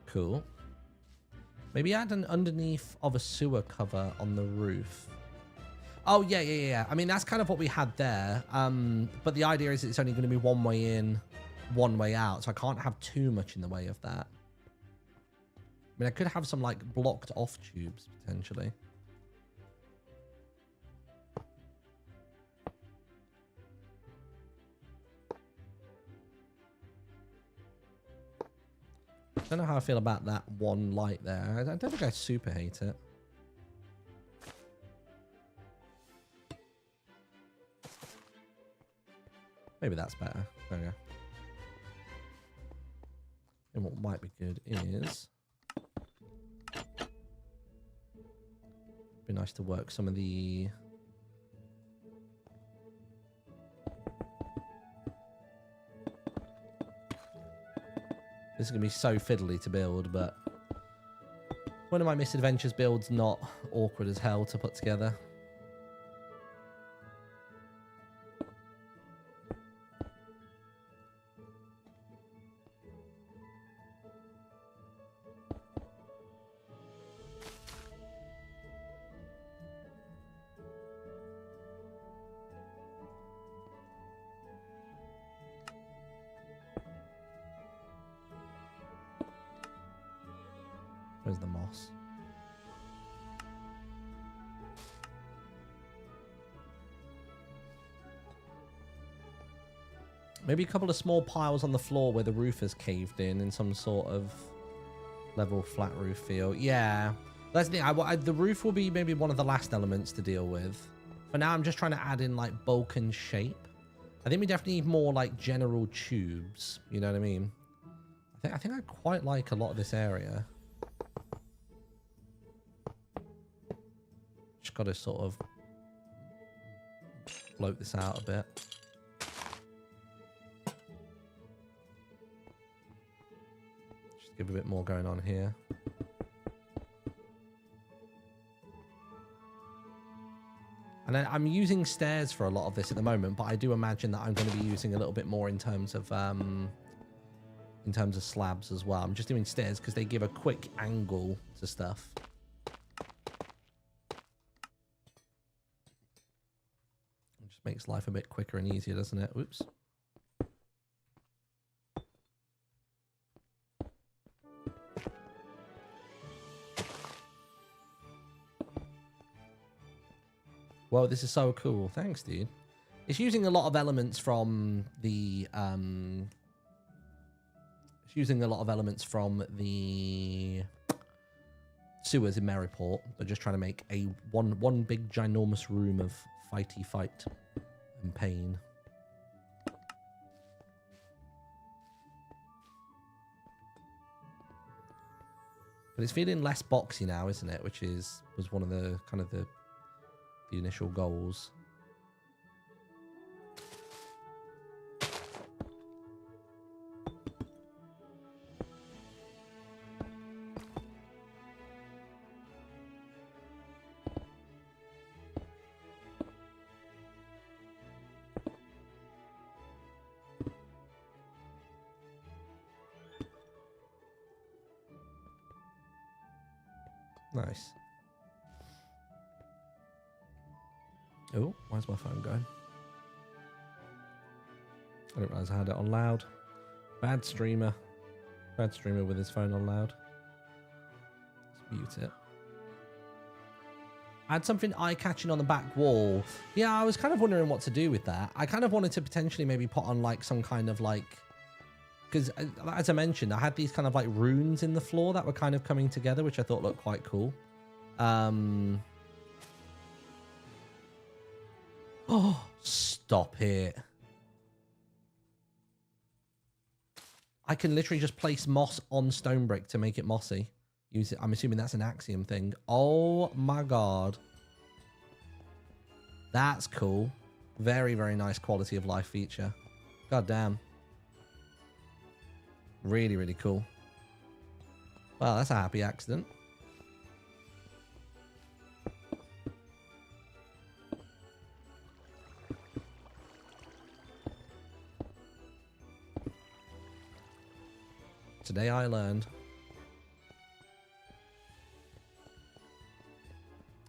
Cool. Maybe add an underneath of a sewer cover on the roof. Oh, yeah. I mean, that's kind of what we had there. But the idea is it's only going to be one way in, one way out. So I can't have too much in the way of that. I mean, I could have some, like, blocked off tubes, potentially. I don't know how I feel about that one light there. I don't think I super hate it. Maybe that's better. There we go. And what might be good is... be nice to work some of the... This is going to be so fiddly to build, but one of my Misadventures builds not awkward as hell to put together. Where's the moss? Maybe a couple of small piles on the floor where the roof has caved in some sort of level flat roof feel. Yeah, that's the thing. The roof will be maybe one of the last elements to deal with. For now, I'm just trying to add in like bulk and shape. I think we definitely need more like general tubes. You know what I mean? I think I quite like a lot of this area. Just got to sort of bloat this out a bit. Just give a bit more going on here. And I'm using stairs for a lot of this at the moment, but I do imagine that I'm going to be using a little bit more in terms of slabs as well. I'm just doing stairs because they give a quick angle to stuff. Makes life a bit quicker and easier, doesn't it? Oops. Whoa, this is so cool. Thanks, dude. It's using a lot of elements from the it's using a lot of elements from the sewers in Maryport, but just trying to make a one big ginormous room of fighty fight and pain. But it's feeling less boxy now, isn't it? Which was one of the kind of the initial goals. Nice. Oh, where's my phone going? I didn't realize I had it on loud. Bad streamer. Bad streamer with his phone on loud. Let's mute it. I had something eye-catching on the back wall. Yeah, I was kind of wondering what to do with that. I kind of wanted to potentially maybe put on like some kind of like... Because as I mentioned, I had these kind of like runes in the floor that were kind of coming together, which I thought looked quite cool. Oh, stop it. I can literally just place moss on stone brick to make it mossy. Use it. I'm assuming that's an Axiom thing. Oh my god. That's cool. Very, very nice quality of life feature. God damn. Really, really cool. Well, that's a happy accident. Today I learned.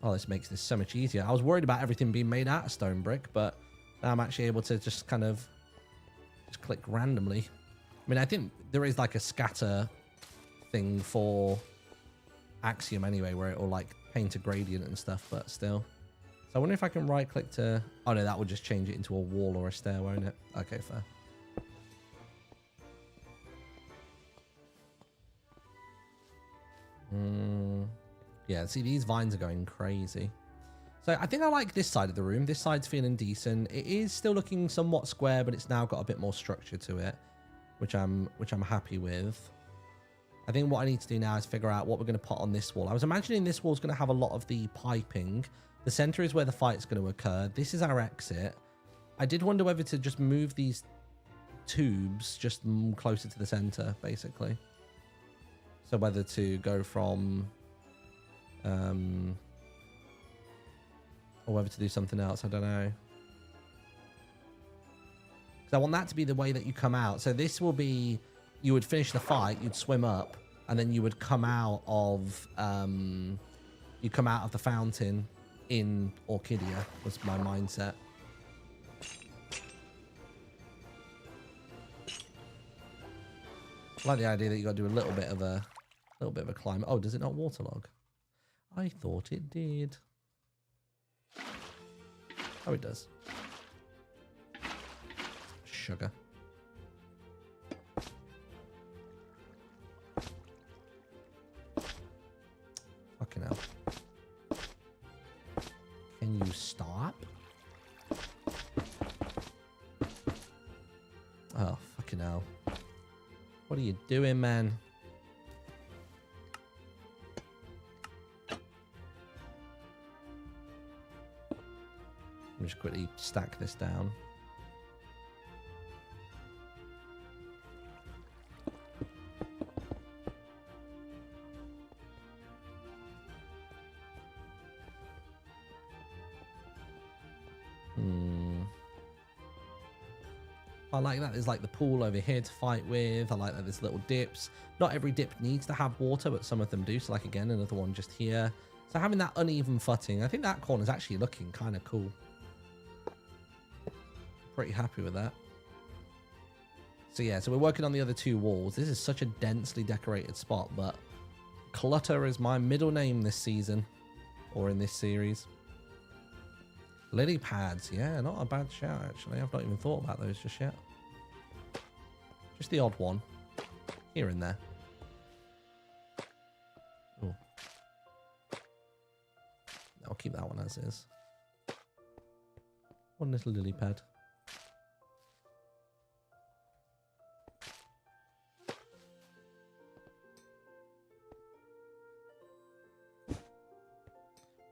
Oh, this makes this so much easier. I was worried about everything being made out of stone brick, but now I'm actually able to just kind of just click randomly. I mean, I think there is like a scatter thing for Axiom anyway, where it will like paint a gradient and stuff, but still. So I wonder if I can right click to... Oh no, that would just change it into a wall or a stair, won't it? Okay, fair. Yeah, see, these vines are going crazy. So I think I like this side of the room. This side's feeling decent. It is still looking somewhat square, but it's now got a bit more structure to it, which I'm happy with. I think what I need to do now is figure out what we're going to put on this wall. I was imagining this wall's going to have a lot of the piping. The center is where the fight's going to occur. This is our exit. I did wonder whether to just move these tubes just closer to the center, basically. So whether to go from, or whether to do something else, I don't know. Because I want that to be the way that you come out. So this will be, you would finish the fight, you'd swim up, and then you would come out of, the fountain in Orchidia, was my mindset. I like the idea that you got to do a little bit of a climb. Oh, does it not waterlog? I thought it did. Oh, it does. Sugar. Fucking hell. Can you stop? Oh, fucking hell. What are you doing, man? Let me just quickly stack this down. I like that there's like the pool over here to fight with. I like that there's little dips. Not every dip needs to have water, but some of them do. So like again, another one just here. So having that uneven footing, I think that corner's actually looking kind of cool. Pretty happy with that. So yeah, so we're working on the other two walls. This is such a densely decorated spot, but clutter is my middle name this season, or in this series. Lily pads, yeah, not a bad shout actually. I've not even thought about those just yet. Just the odd one, here and there. Ooh. I'll keep that one as is. One little lily pad.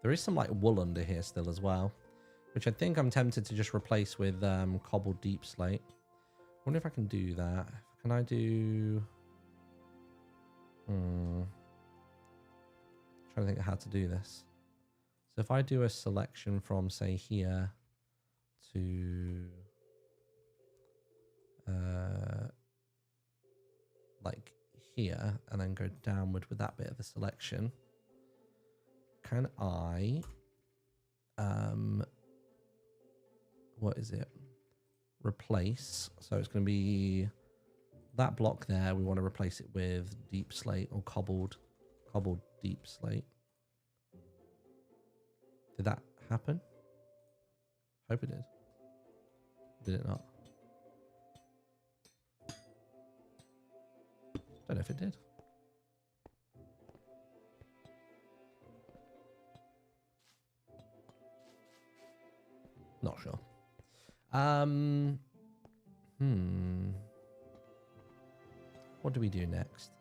There is some like wool under here still as well, which I think I'm tempted to just replace with cobbled deep slate. I wonder if I can do that. Can I do... trying to think of how to do this. So if I do a selection from, say, here to... like here, and then go downward with that bit of the selection. can I, what is it? Replace. So it's going to be that block there. We want to replace it with deep slate or cobbled deep slate. Did that happen? Hope it did. Did it not? Don't know if it did. Not sure. What do we do next?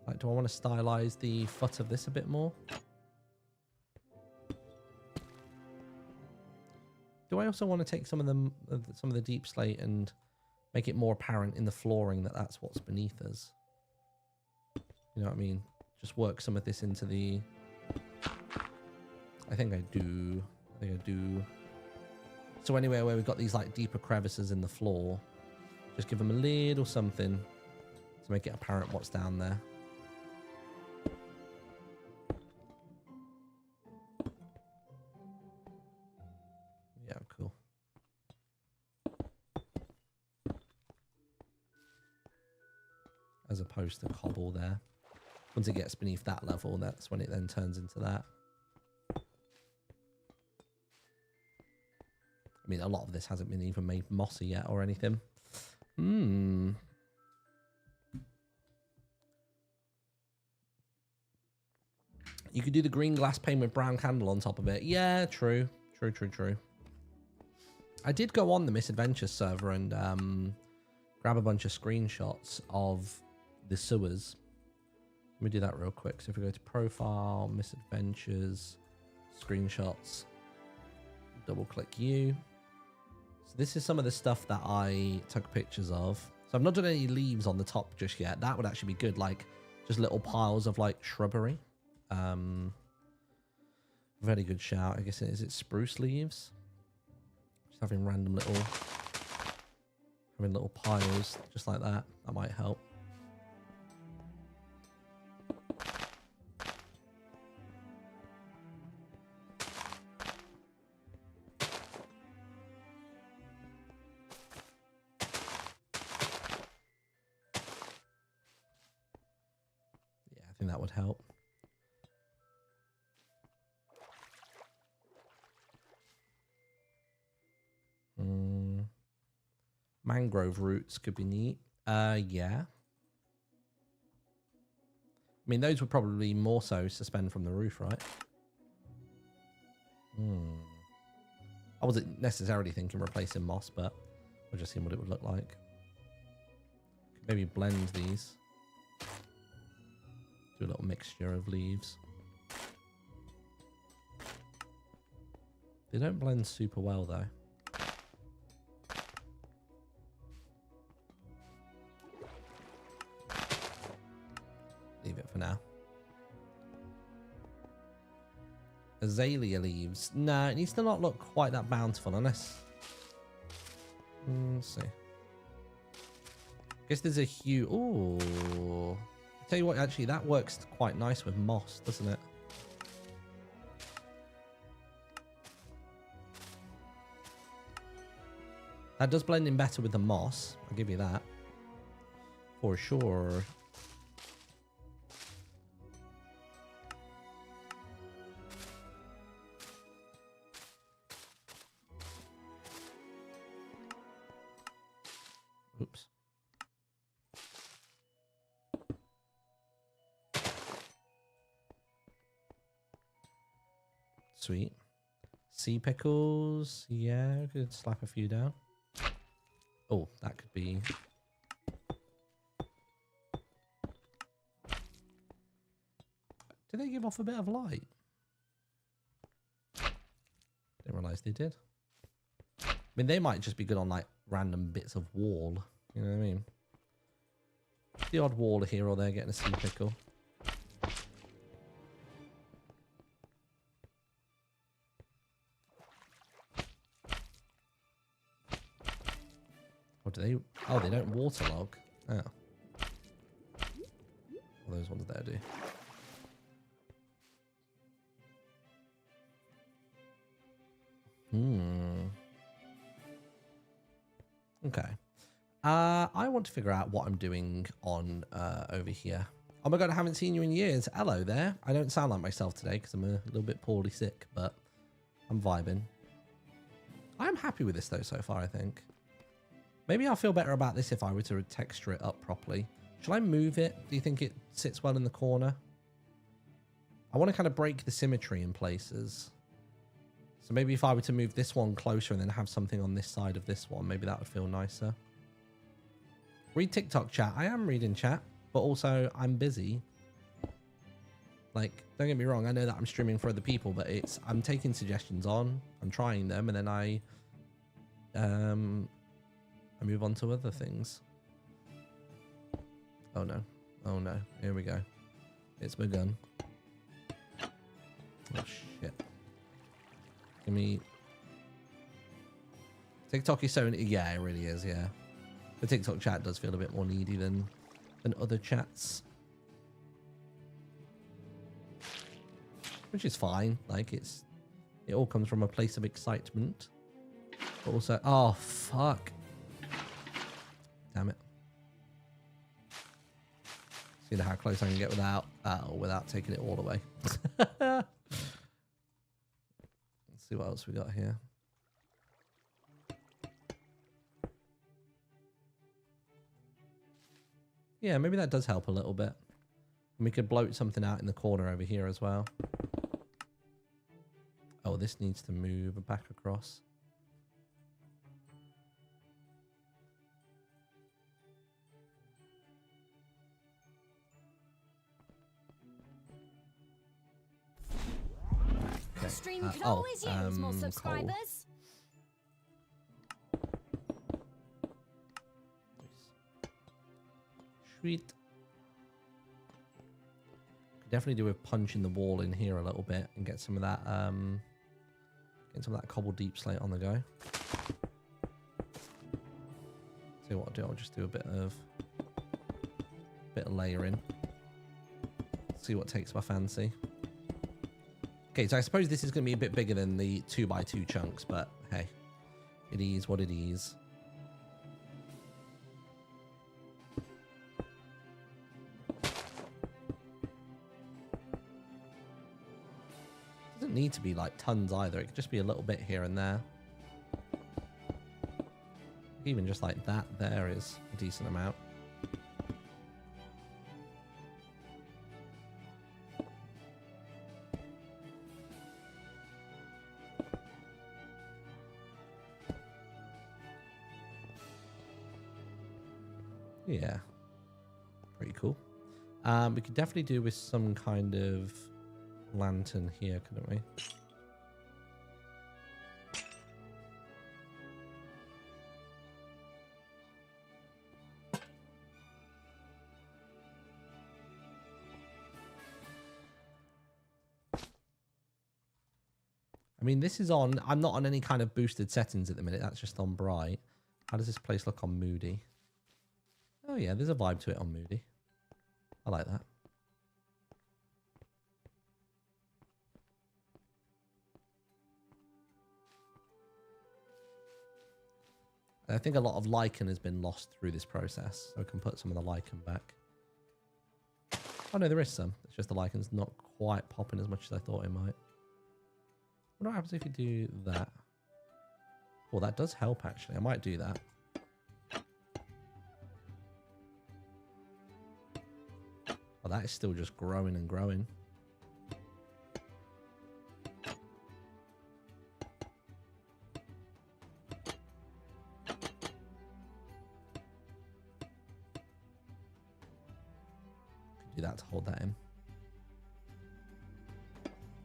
Like, do I want to stylize the foot of this a bit more? Do I also want to take some of the deep slate and make it more apparent in the flooring that that's what's beneath us? You know what I mean? Just work some of this into the... I think I do. So anywhere where we've got these like deeper crevices in the floor, just give them a little something to make it apparent what's down there. Yeah, cool. As opposed to cobble there. Once it gets beneath that level, that's when it then turns into that. I mean, a lot of this hasn't been even made mossy yet or anything. You could do the green glass pane with brown candle on top of it. Yeah, true. I did go on the Misadventures server and grab a bunch of screenshots of the sewers. Let me do that real quick. So if we go to profile, Misadventures, screenshots, double click you. So this is some of the stuff that I took pictures of. So I've not done any leaves on the top just yet. That would actually be good. Like just little piles of like shrubbery. Very good shout. I guess is it spruce leaves? Just having random little piles just like that. That might help. That would help. Mangrove roots could be neat. Yeah. I mean, those would probably more so suspend from the roof, right? I wasn't necessarily thinking replacing moss, but we're just seeing what it would look like. Could maybe blend these. Do a little mixture of leaves. They don't blend super well though. Leave it for now. Azalea leaves. No, it needs to not look quite that bountiful unless... let's see. Guess there's a huge... Ooh. Tell you what, actually, that works quite nice with moss, doesn't it? That does blend in better with the moss. I'll give you that. For sure. Oops. Sweet. Sea pickles. Yeah, we could slap a few down. Oh, that could be... Do they give off a bit of light? Didn't realise they did. I mean, they might just be good on like random bits of wall. You know what I mean? The odd wall here or there getting a sea pickle. Or do they... Oh, they don't waterlog. Oh. What those ones there do. Okay. I want to figure out what I'm doing on over here. Oh my god, I haven't seen you in years. Hello there. I don't sound like myself today because I'm a little bit poorly sick, but I'm vibing. I'm happy with this though so far, I think. Maybe I'll feel better about this if I were to texture it up properly. Shall I move it? Do you think it sits well in the corner? I want to kind of break the symmetry in places. So maybe if I were to move this one closer and then have something on this side of this one, maybe that would feel nicer. Read TikTok chat. I am reading chat, but also I'm busy. Like, don't get me wrong. I know that I'm streaming for other people, but I'm taking suggestions on. I'm trying them, and then I move on to other things. Oh no. Oh no. Here we go. It's begun. Oh shit. Give me... TikTok is so... Yeah, it really is, yeah. The TikTok chat does feel a bit more needy than other chats. Which is fine. Like, it all comes from a place of excitement. But also... Oh, fuck. Damn it. See how close I can get without taking it all away. Let's see what else we got here. Yeah, maybe that does help a little bit. And we could bloat something out in the corner over here as well. Oh, this needs to move back across. The stream could always use more subscribers. Sweet. Could definitely do with punching the wall in here a little bit and get some of that cobbled deep slate on the go. See what I'll do. I'll just do a bit of layering. See what takes my fancy. Okay, so I suppose this is going to be a bit bigger than the 2x2 chunks, but hey, it is what it is. Doesn't need to be like tons either. It could just be a little bit here and there. Even just like that there is a decent amount. Yeah, pretty cool. We could definitely do with some kind of lantern here, couldn't we? I mean, this is on... I'm not on any kind of boosted settings at the minute. That's just on bright. How does this place look on moody? Oh yeah, there's a vibe to it on moody. I like that. I think a lot of lichen has been lost through this process, so I can put some of the lichen back. Oh no, there is some. It's just the lichen's not quite popping as much as I thought it might. What happens if you do that? Oh, that does help actually. I might do that. Oh, that is still just growing and growing. Do that to hold that in.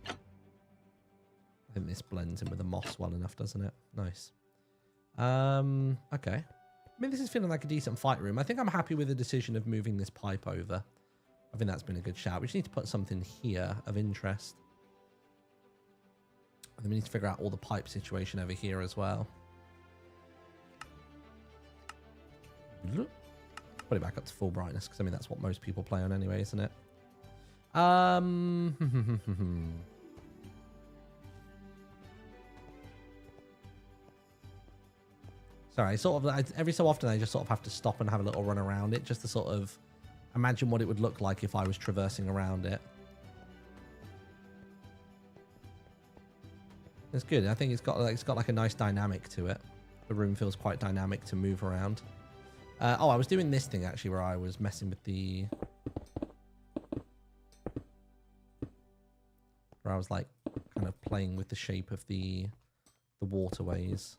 I think this blends in with the moss well enough, doesn't it? Nice. Okay. I mean, this is feeling like a decent fight room. I think I'm happy with the decision of moving this pipe over. I think that's been a good shout. We just need to put something here of interest. And then we need to figure out all the pipe situation over here as well. Put it back up to full brightness, because I mean that's what most people play on anyway, isn't it? Sorry, every so often I just sort of have to stop and have a little run around it, just to sort of imagine what it would look like if I was traversing around it. It's good. I think it's got like a nice dynamic to it. The room feels quite dynamic to move around. Oh, I was doing this thing actually where I was messing with where I was like kind of playing with the shape of the waterways.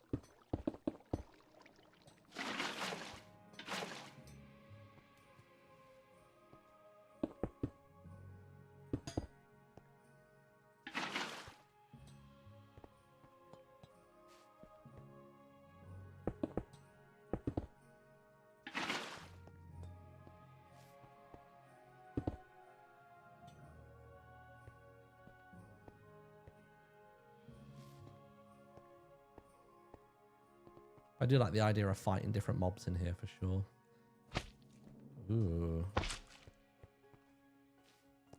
I do like the idea of fighting different mobs in here for sure. Ooh.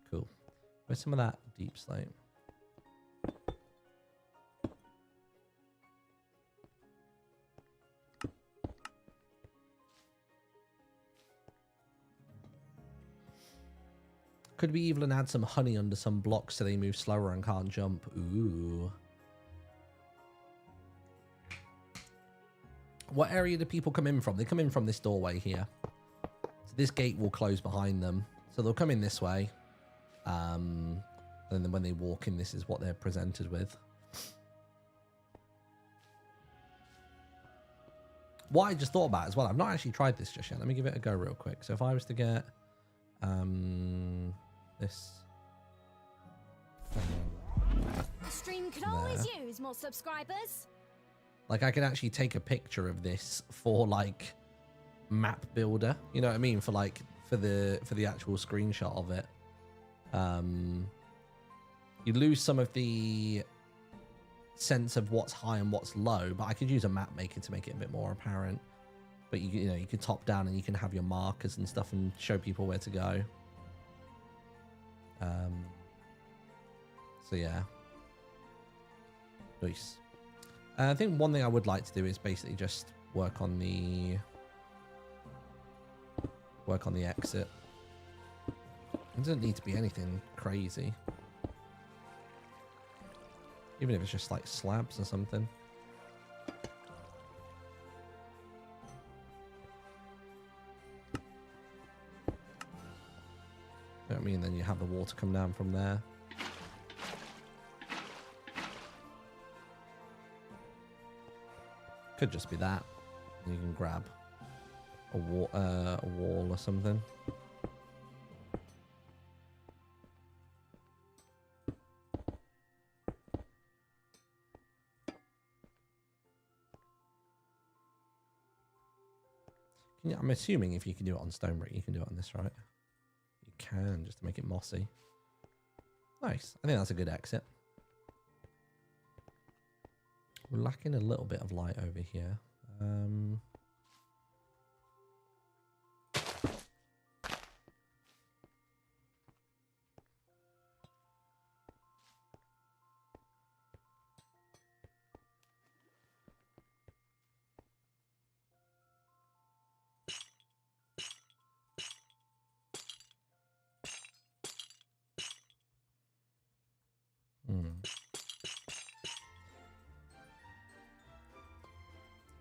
Cool. Where's some of that deep slate? Could be evil and add some honey under some blocks so they move slower and can't jump. Ooh. What area do people come in from? They come in from this doorway here. So this gate will close behind them. So they'll come in this way. And then when they walk in, this is what they're presented with. What I just thought about as well, I've not actually tried this just yet. Let me give it a go real quick. So if I was to get this... The stream could always use more subscribers. Like, I can actually take a picture of this for, like, map builder. You know what I mean? For, like, for the actual screenshot of it. You lose some of the sense of what's high and what's low, but I could use a map maker to make it a bit more apparent. But, you know, you can top down and you can have your markers and stuff and show people where to go. So, yeah. Nice. I think one thing I would like to do is basically just work on the exit. It doesn't need to be anything crazy. Even if it's just like slabs or something. You know what I mean? Then you have the water come down from there. Could just be that. You can grab a wall or something. I'm assuming if you can do it on stone brick, you can do it on this, right? You can, just to make it mossy. Nice. I think that's a good exit. We're lacking a little bit of light over here.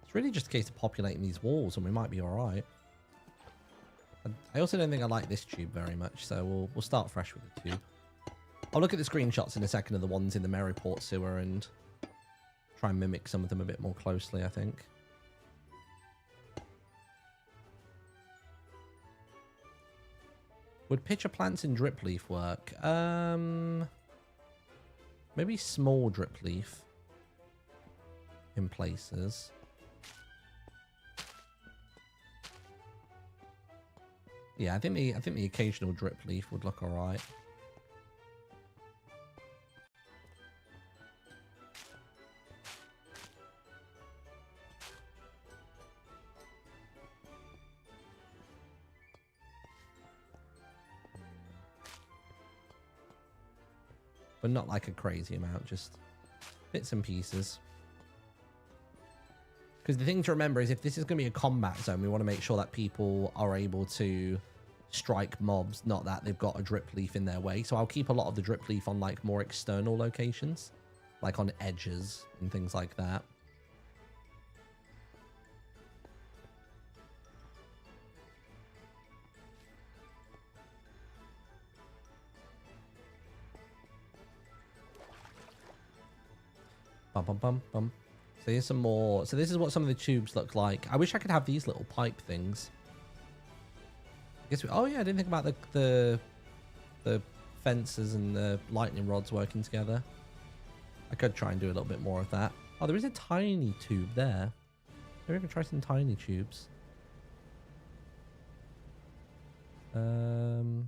It's really just a case of populating these walls and we might be alright. I also don't think I like this tube very much, so we'll start fresh with the tube. I'll look at the screenshots in a second of the ones in the Maryport sewer and try and mimic some of them a bit more closely, I think. Would pitcher plants in drip leaf work? Maybe small drip leaf in places. Yeah, I think the occasional drip leaf would look alright. but not like a crazy amount, just bits and pieces. Because the thing to remember is if this is going to be a combat zone, we want to make sure that people are able to strike mobs, not that they've got a drip leaf in their way. So I'll keep a lot of the drip leaf on like more external locations, like on edges and things like that. Bum, bum, bum, bum. So here's some more. So this is what some of the tubes look like. I wish I could have these little pipe things. I guess oh yeah, I didn't think about the fences and the lightning rods working together. I could try and do a little bit more of that. Oh, there is a tiny tube there. Maybe I can try some tiny tubes. So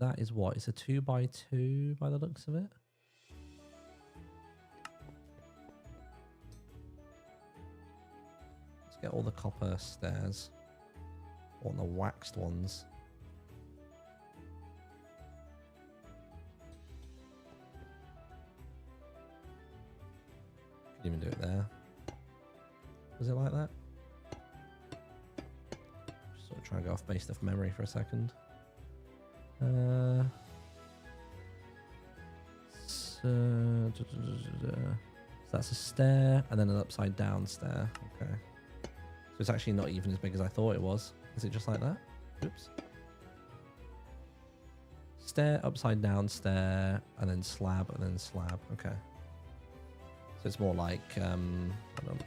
that is what? It's a 2x2 by the looks of it. Get all the copper stairs or the waxed ones. Could even do it there. Was it like that? Just sort of try and go off based off memory for a second. So that's a stair and then an upside down stair. Okay. So it's actually not even as big as I thought it was. Is it just like that? Oops. Stair, upside down stair, and then slab, and then slab. Okay. So it's more like, hold on.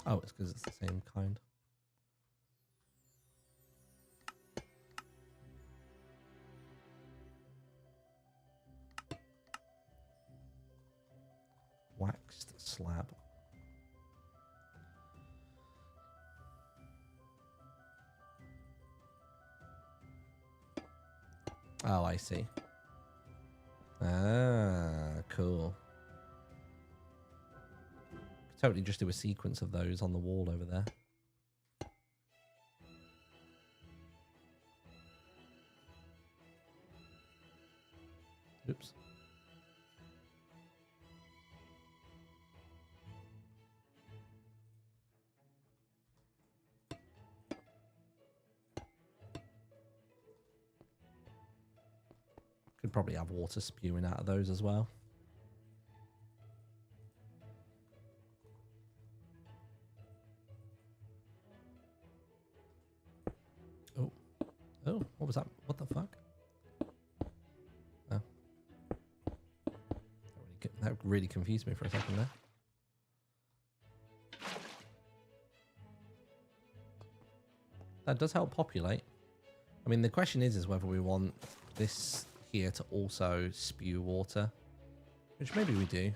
Oh, it's because it's the same kind. Waxed slab. Oh, I see. Ah, cool. Could totally just do a sequence of those on the wall over there. Oops. Could probably have water spewing out of those as well. Oh. Oh, what was that? What the fuck? Oh. That really confused me for a second there. That does help populate. I mean, the question is whether we want this here to also spew water, which maybe we do.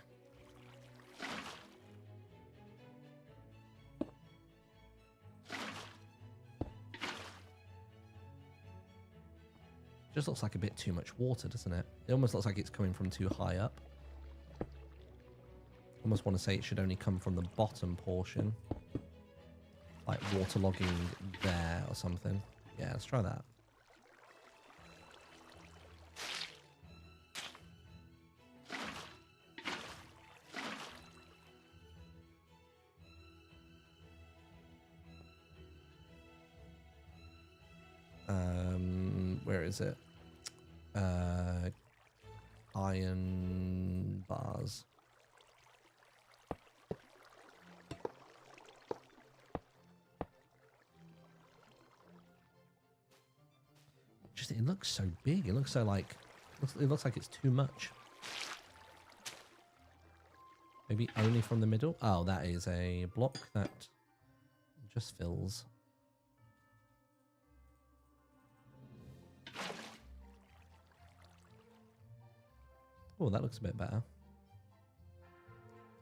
Just looks like a bit too much water, doesn't it? It almost looks like it's coming from too high up. Almost want to say it should only come from the bottom portion, like waterlogging there or something. Yeah, let's try that. Where is it? Iron bars. Just it looks so big. It looks so like it looks like it's too much. Maybe only from the middle. Oh, that is a block that just fills. Oh, that looks a bit better.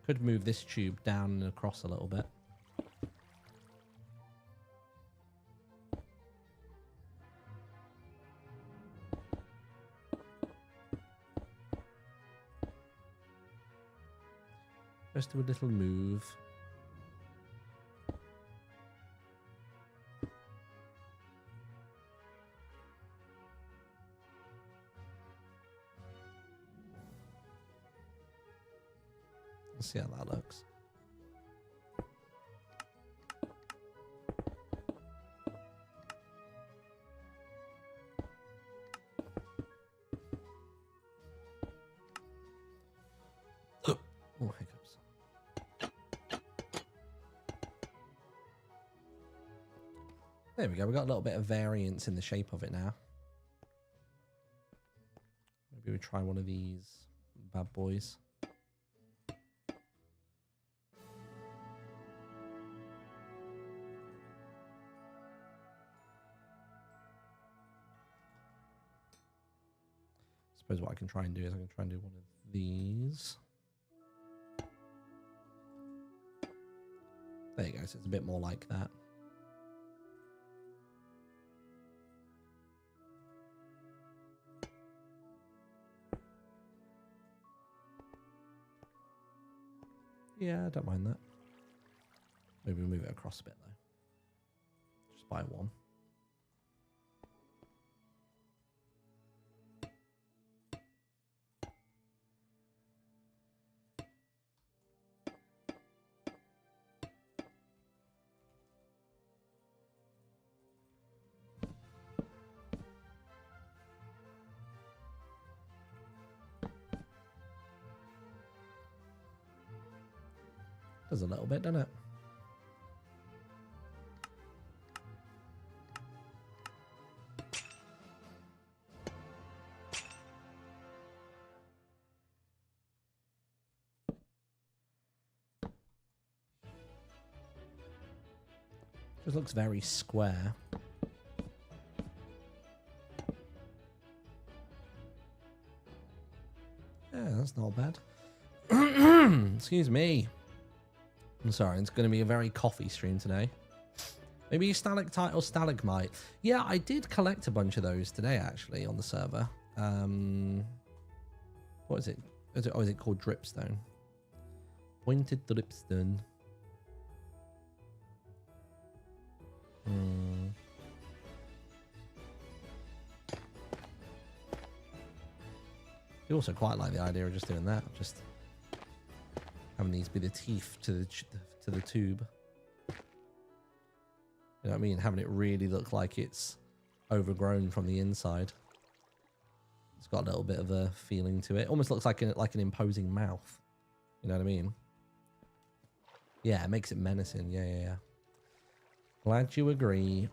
Could move this tube down and across a little bit. Just do a little move. Let's see how that looks. Oh, hiccups. There we go. We've got a little bit of variance in the shape of it now. Maybe we try one of these bad boys. Suppose what I can try and do is I can try and do one of these. There you go. So it's a bit more like that. Yeah, I don't mind that. Maybe we'll move it across a bit though. Just by one. Does a little bit, doesn't it? Just looks very square. Yeah, that's not bad. Excuse me. I'm sorry, it's going to be a very coffee stream today. Maybe stalactite or stalagmite. Yeah, I did collect a bunch of those today, actually, on the server. What is it? Is it called dripstone? Pointed dripstone. I also quite like the idea of just doing that. Just having these be the teeth to the tube. You know what I mean? Having it really look like it's overgrown from the inside. It's got a little bit of a feeling to it. Almost looks like an imposing mouth. You know what I mean? Yeah, it makes it menacing. Yeah. Glad you agree.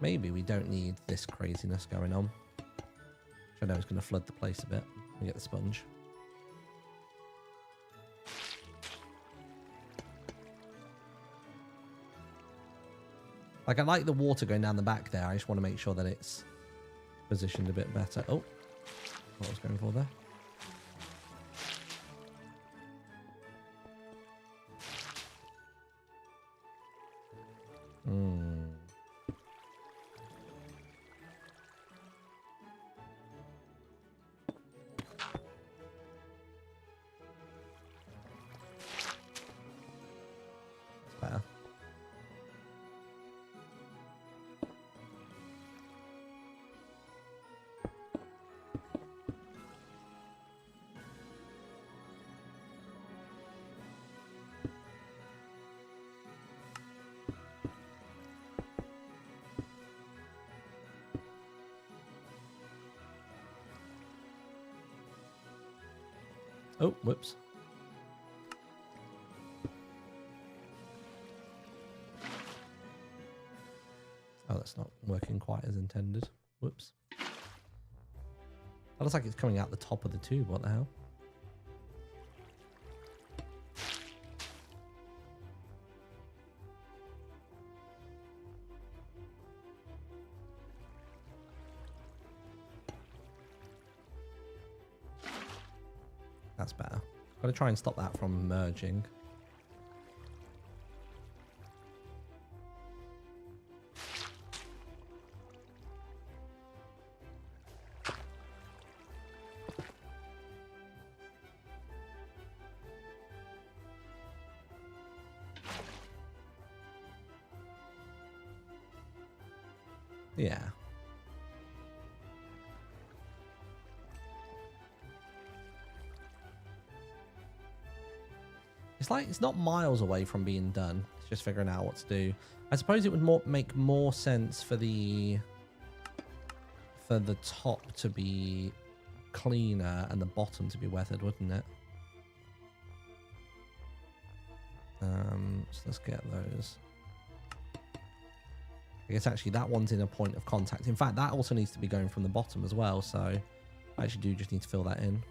Maybe we don't need this craziness going on. Which I know is going to flood the place a bit. We get the sponge. Like, I like the water going down the back there. I just want to make sure that it's positioned a bit better. Oh, what I was going for there. Better. Oh, whoops. Oh, that's not working quite as intended. Whoops. That looks like it's coming out the top of the tube. What the hell? That's better. Got to try and stop that from merging. Yeah. It's like, it's not miles away from being done. It's just figuring out what to do. I suppose it would make more sense for the top to be cleaner and the bottom to be weathered, wouldn't it? So let's get those. I guess actually that one's in a point of contact. In fact, that also needs to be going from the bottom as well. So I actually do just need to fill that in.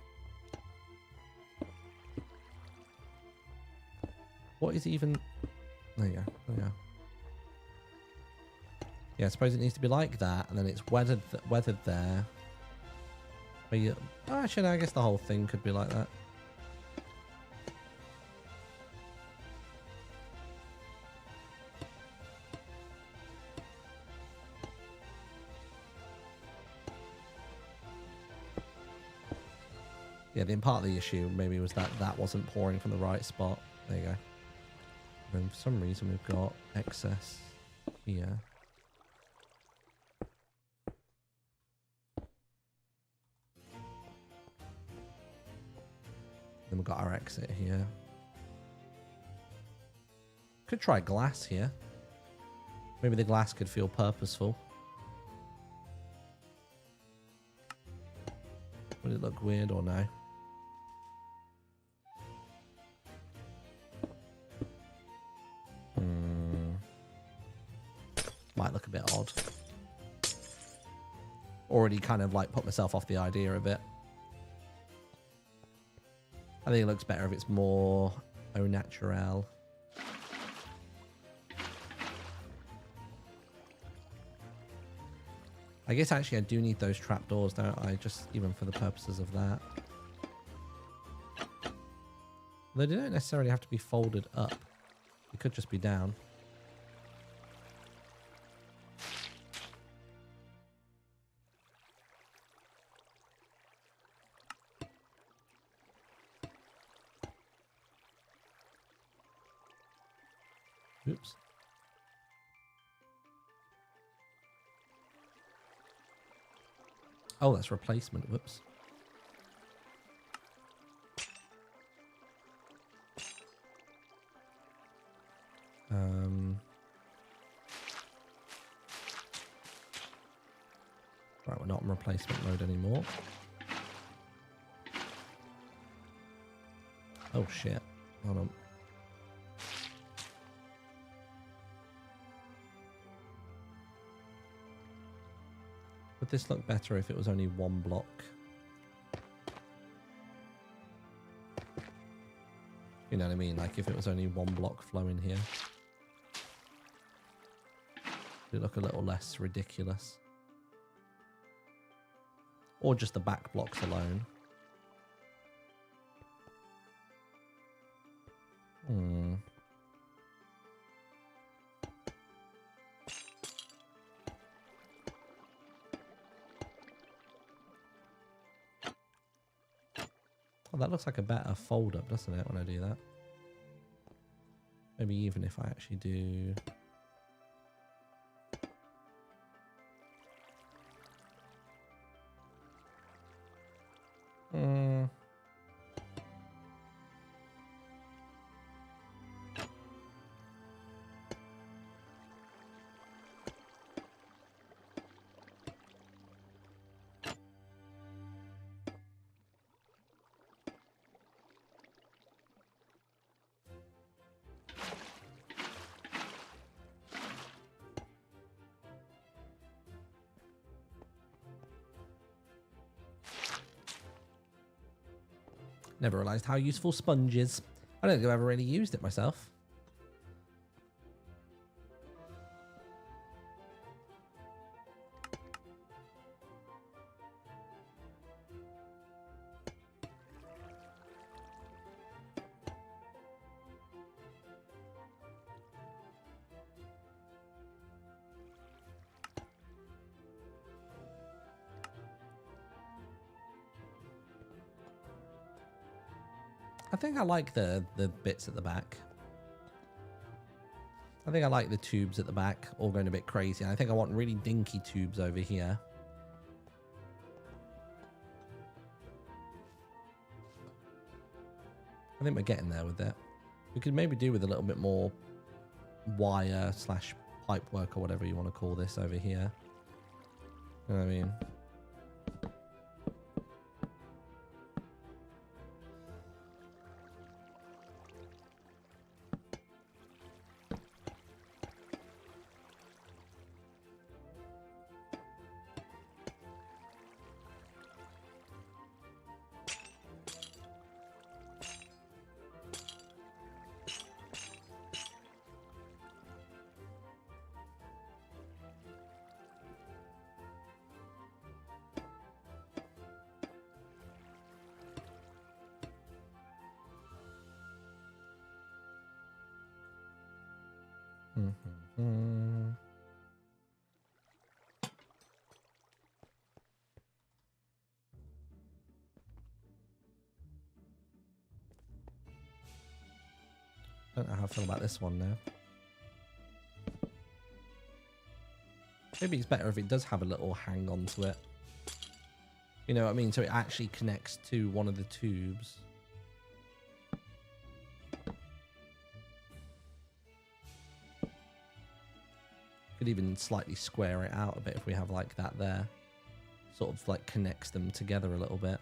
What is even... There you go. There you go. Yeah, I suppose it needs to be like that, and then it's weathered there. But you... Oh, actually, no, I guess the whole thing could be like that. Yeah, then part of the issue maybe was that that wasn't pouring from the right spot. There you go. And then for some reason we've got excess here. Then we've got our exit here. Could try glass here. Maybe the glass could feel purposeful. Would it look weird or no? Might look a bit odd. Already kind of like put myself off the idea a bit. I think it looks better if it's more au naturel. I guess actually I do need those trapdoors, don't I? Just even for the purposes of that. They don't necessarily have to be folded up. It could just be down. Oops. Oh, that's replacement. Whoops. Right, we're not in replacement mode anymore. Oh shit. Hold on. Would this look better if it was only one block? You know what I mean? Like if it was only one block flowing here. Would it look a little less ridiculous? Or just the back blocks alone? Oh, that looks like a better fold up, doesn't it, when I do that? Maybe even if I actually do... Never realised how useful sponge is. I don't think I've ever really used it myself. I think I like the bits at the back. I think I like the tubes at the back, all going a bit crazy. I think I want really dinky tubes over here. I think we're getting there with it. We could maybe do with a little bit more wire slash pipe work or whatever you want to call this over here. You know what I mean? Mm-hmm. Don't know how I feel about this one now. Maybe it's better if it does have a little hang on to it. You know what I mean? So it actually connects to one of the tubes. Could even slightly square it out a bit if we have like that there. Sort of like connects them together a little bit.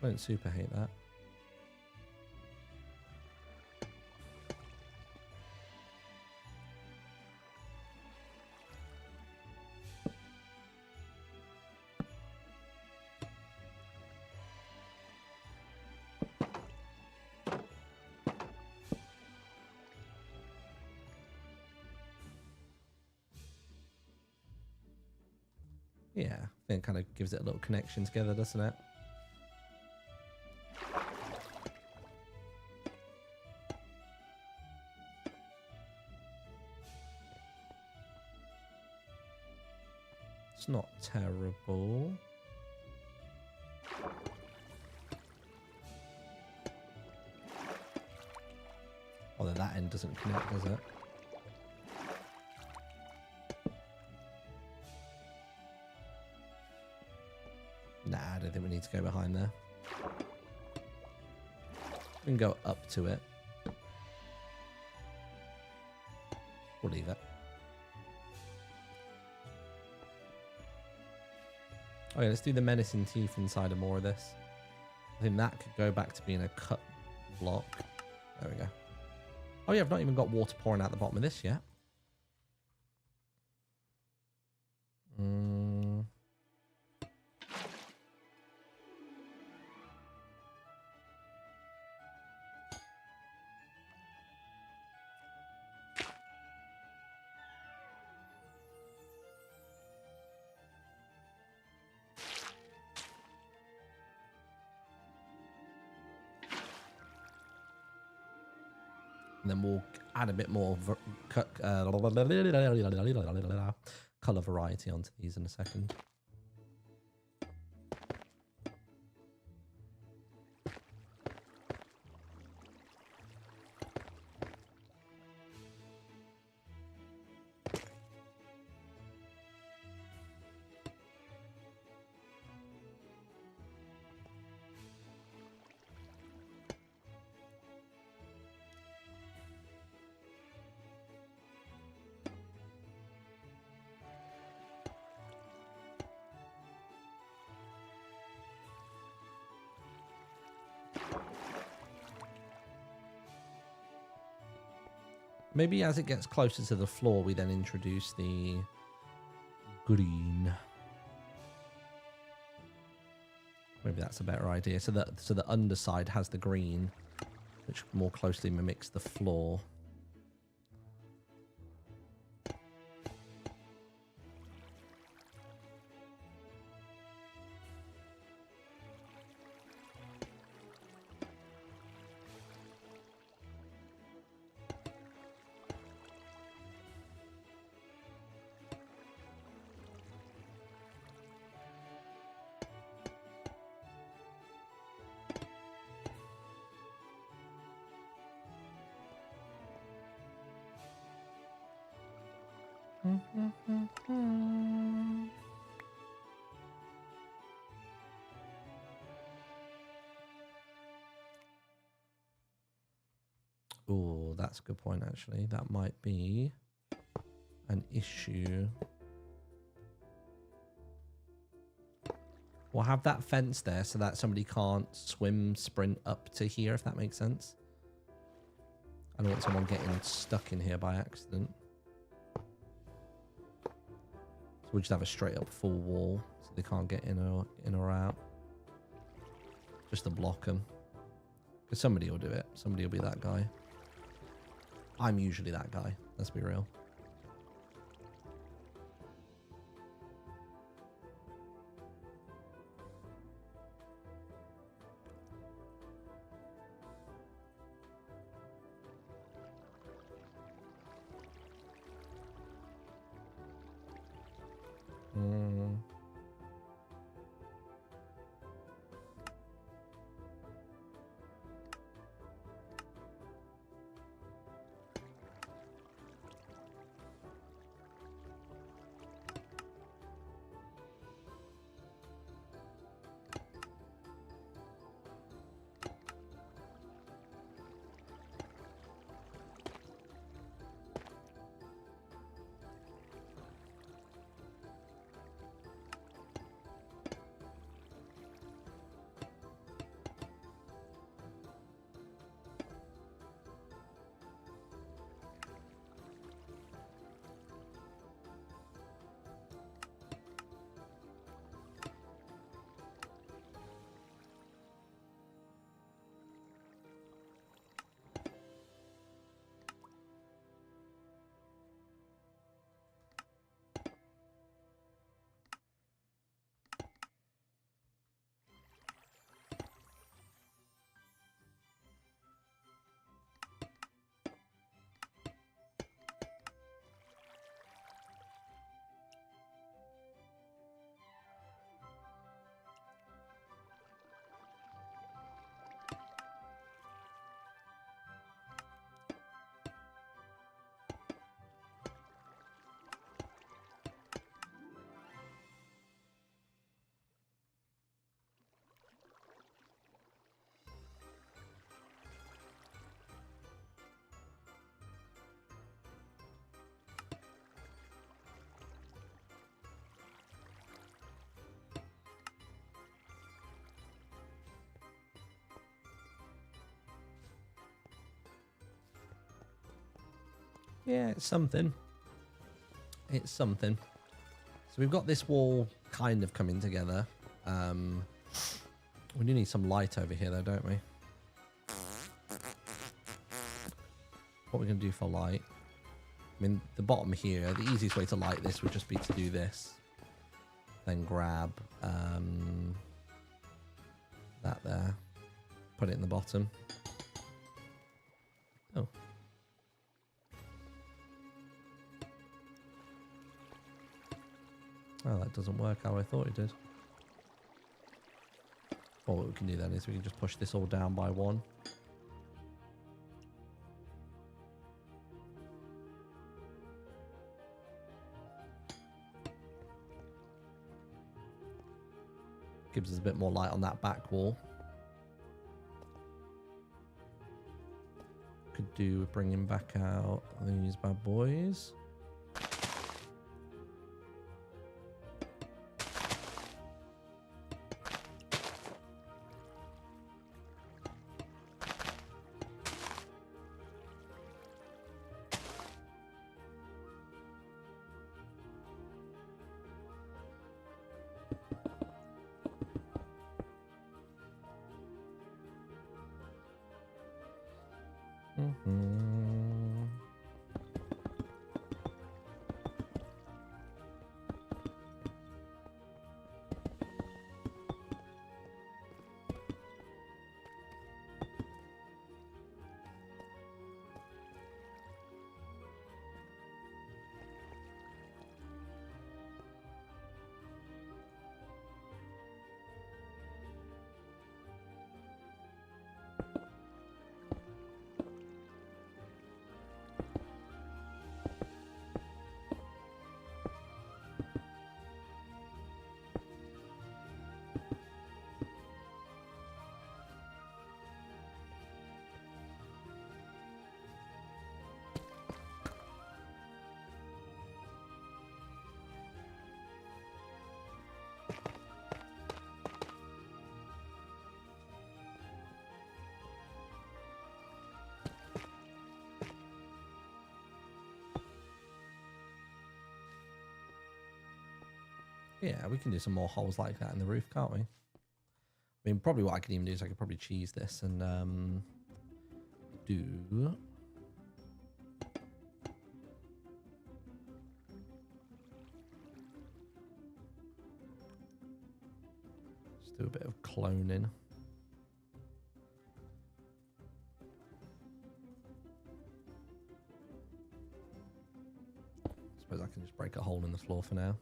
I don't super hate that. Yeah, I think it kind of gives it a little connection together, doesn't it? It's not terrible. Although that end doesn't connect, does it? Nah, I don't think we need to go behind there. We can go up to it. We'll leave it. Okay, let's do the menacing teeth inside of more of this. I think that could go back to being a cut block. There we go. Oh yeah, I've not even got water pouring out the bottom of this yet. And then we'll add a bit more color variety onto these in a second. Maybe as it gets closer to the floor, we then introduce the green. Maybe that's a better idea. So the underside has the green, which more closely mimics the floor. Oh, that's a good point, actually. That might be an issue. We'll have that fence there so that somebody can't sprint up to here, if that makes sense. I don't want someone getting stuck in here by accident. So we'll just have a straight up full wall so they can't get in or out. Just to block them. Because somebody will do it. Somebody will be that guy. I'm usually that guy. Let's be real. Yeah, it's something. It's something. So we've got this wall kind of coming together. We do need some light over here though, don't we? What we're going to do for light? I mean, the bottom here, the easiest way to light this would just be to do this. Then grab that there. Put it in the bottom. Oh. Oh, that doesn't work how I thought it did. Well, what we can do then is we can just push this all down by one. Gives us a bit more light on that back wall. Could do with bringing back out these bad boys. Yeah, we can do some more holes like that in the roof, can't we? I mean, probably what I could even do is I could probably cheese this and do... Just do a bit of cloning. I suppose I can just break a hole in the floor for now.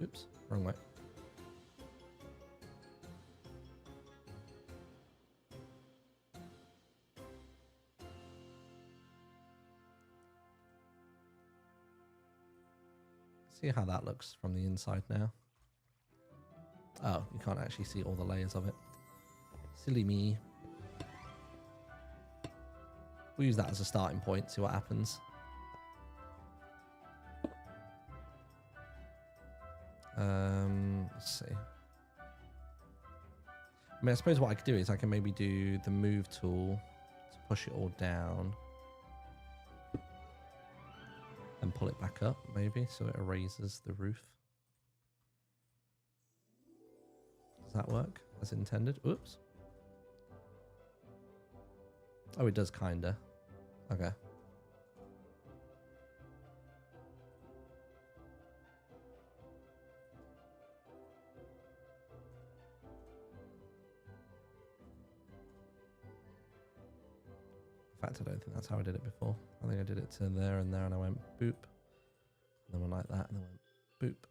Oops, wrong way. See how that looks from the inside now. Oh, you can't actually see all the layers of it. Silly me. We'll use that as a starting point, see what happens. Let's see. I mean, I suppose what I could do is I can maybe do the move tool to push it all down and pull it back up, maybe, so it erases the roof. Does that work as intended? Oops. Oh, it does kinda. Okay. In fact, I don't think that's how I did it before. I think I did it to there and there, and I went boop. And then went like that, and then went boop.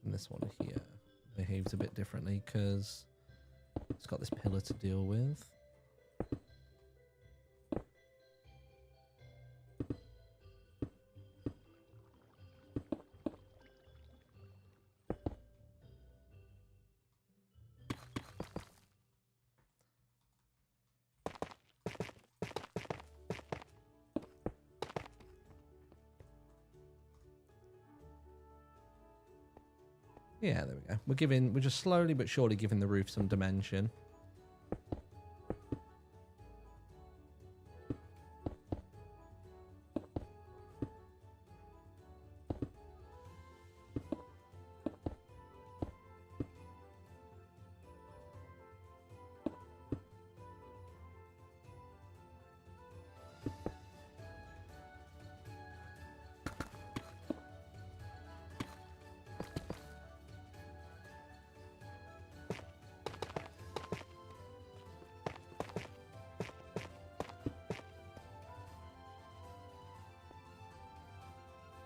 And this one here behaves a bit differently because it's got this pillar to deal with. Yeah, there we go. We're just slowly but surely giving the roof some dimension.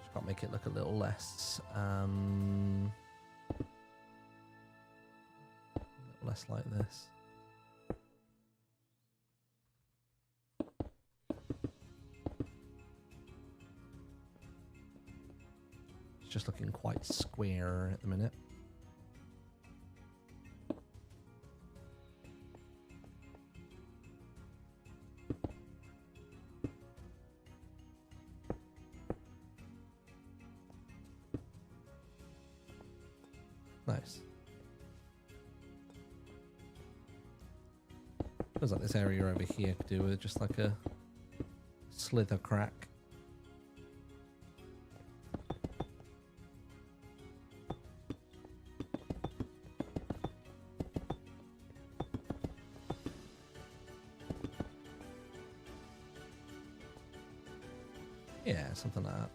Just got to make it look a little less, like this. It's just looking quite square at the minute. Nice. Feels like this area over here could do with just like a slither crack. Yeah, something like that.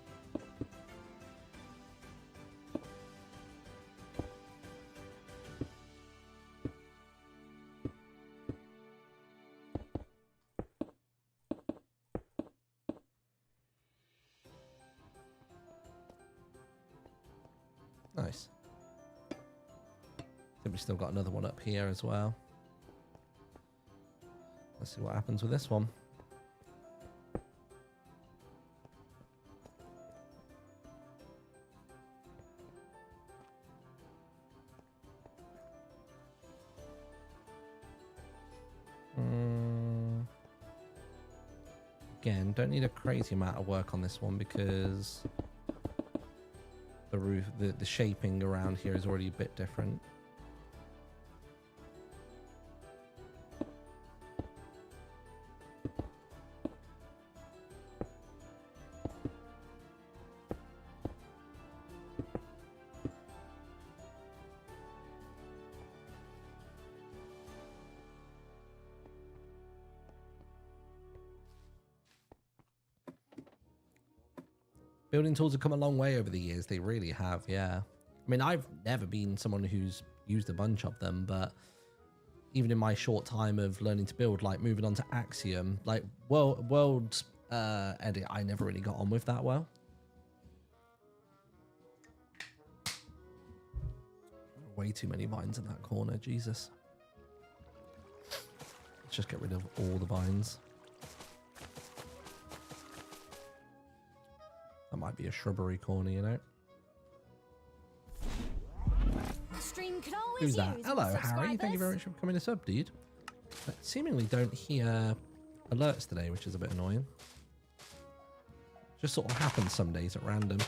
Nice. I think we've still got another one up here as well. Let's see what happens with this one. again, don't need a crazy amount of work on this one because the roof, the shaping around here is already a bit different. Building tools have come a long way over the years. They really have, yeah. I mean, I've never been someone who's used a bunch of them, but even in my short time of learning to build, like moving on to Axiom, like world edit, I never really got on with that well. Way too many vines in that corner, Jesus. Let's just get rid of all the vines. That might be a shrubbery corner, you know. Stream could always Who's that? use Hello, more Harry. Thank you very much for becoming a sub, dude. I seemingly don't hear alerts today, which is a bit annoying. Just sort of happens some days at random.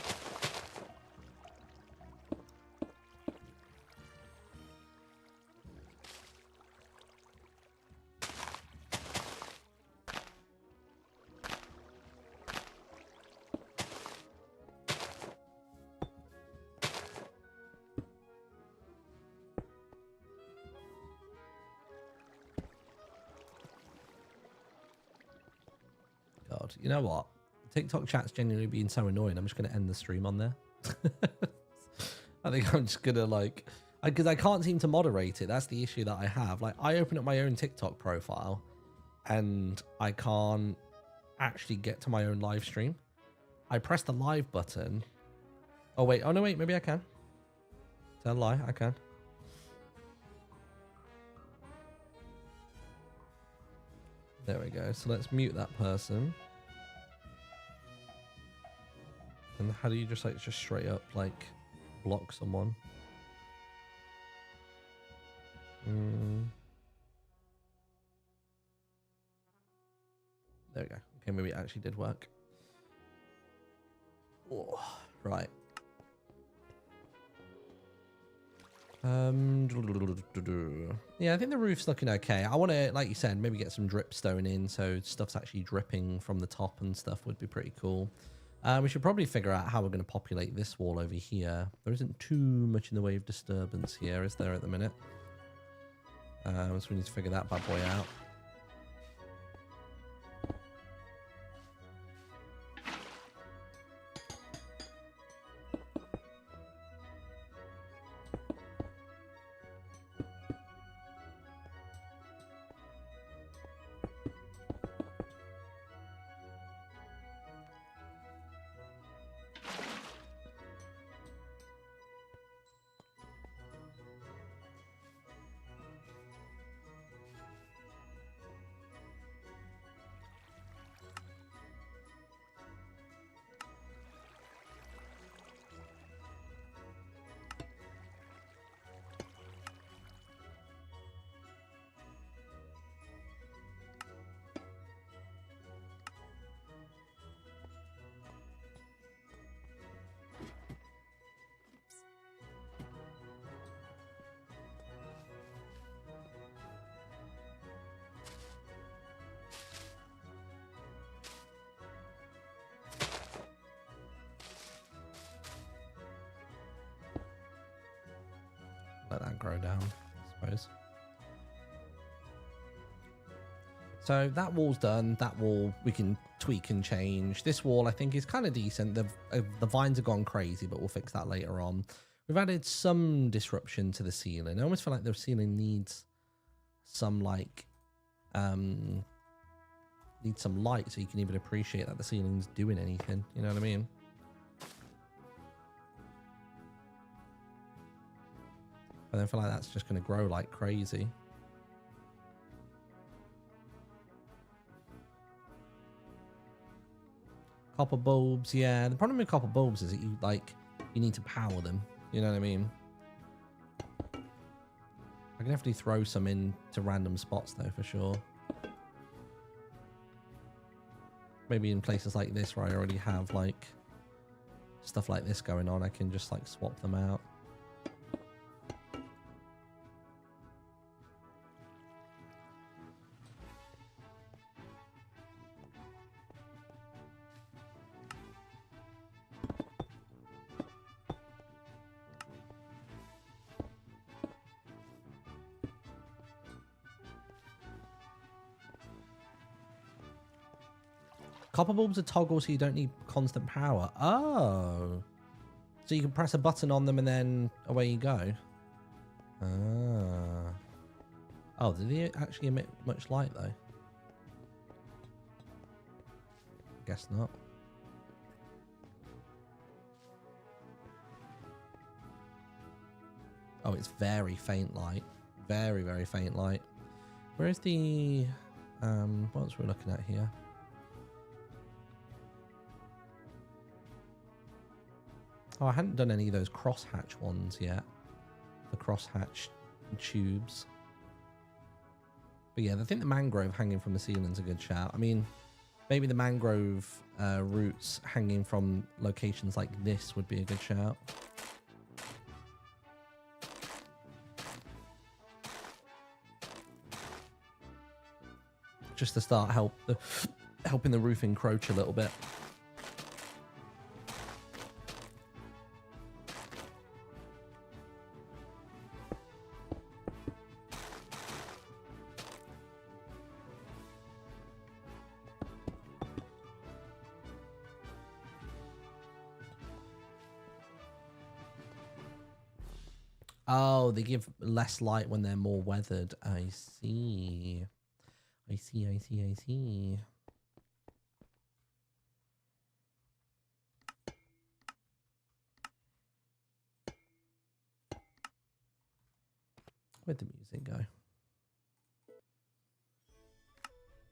God, you know what? TikTok chat's genuinely being so annoying. I'm just going to end the stream on there. I think I'm just going to like, because I can't seem to moderate it. That's the issue that I have. Like, I open up my own TikTok profile and I can't actually get to my own live stream. I press the live button. Oh, wait. Oh, no, wait. Maybe I can. Tell a lie. I can. There we go. So let's mute that person. And how do you just like just straight up like block someone? There we go. Okay, maybe it actually did work. Oh, right. Yeah, I think the roof's looking okay. I want to, like you said, maybe get some dripstone in so stuff's actually dripping from the top and stuff would be pretty cool. We should probably figure out how we're going to populate this wall over here. There isn't too much in the way of disturbance here, is there, at the minute? So we need to figure that bad boy out. Let that grow down, I suppose. So that wall's done. That wall we can tweak and change. This wall I think is kind of decent. The vines have gone crazy, but we'll fix that later on. We've added some disruption to the ceiling. I almost feel like the ceiling needs some like needs some light so you can even appreciate that the ceiling's doing anything. You know what I mean? I don't feel like that's just going to grow like crazy. Copper bulbs, yeah. The problem with copper bulbs is that you need to power them. You know what I mean? I can definitely throw some in to random spots though, for sure. maybe in places like this where I already have like stuff like this going on, I can just like swap them out. Copper bulbs are toggle, so you don't need constant power. Oh. So you can press a button on them and then away you go. Ah. Oh, did they actually emit much light though? Guess not. Oh, it's very faint light. Very, very faint light. Where's the... what else we're looking at here? Oh, I hadn't done any of those crosshatch ones yet. The crosshatch tubes. But yeah, I think the mangrove hanging from the ceiling's a good shout. I mean, maybe the mangrove roots hanging from locations like this would be a good shout. Just to start helping the roof encroach a little bit. Oh, they give less light when they're more weathered. I see. I see, I see, I see. Where'd the music go?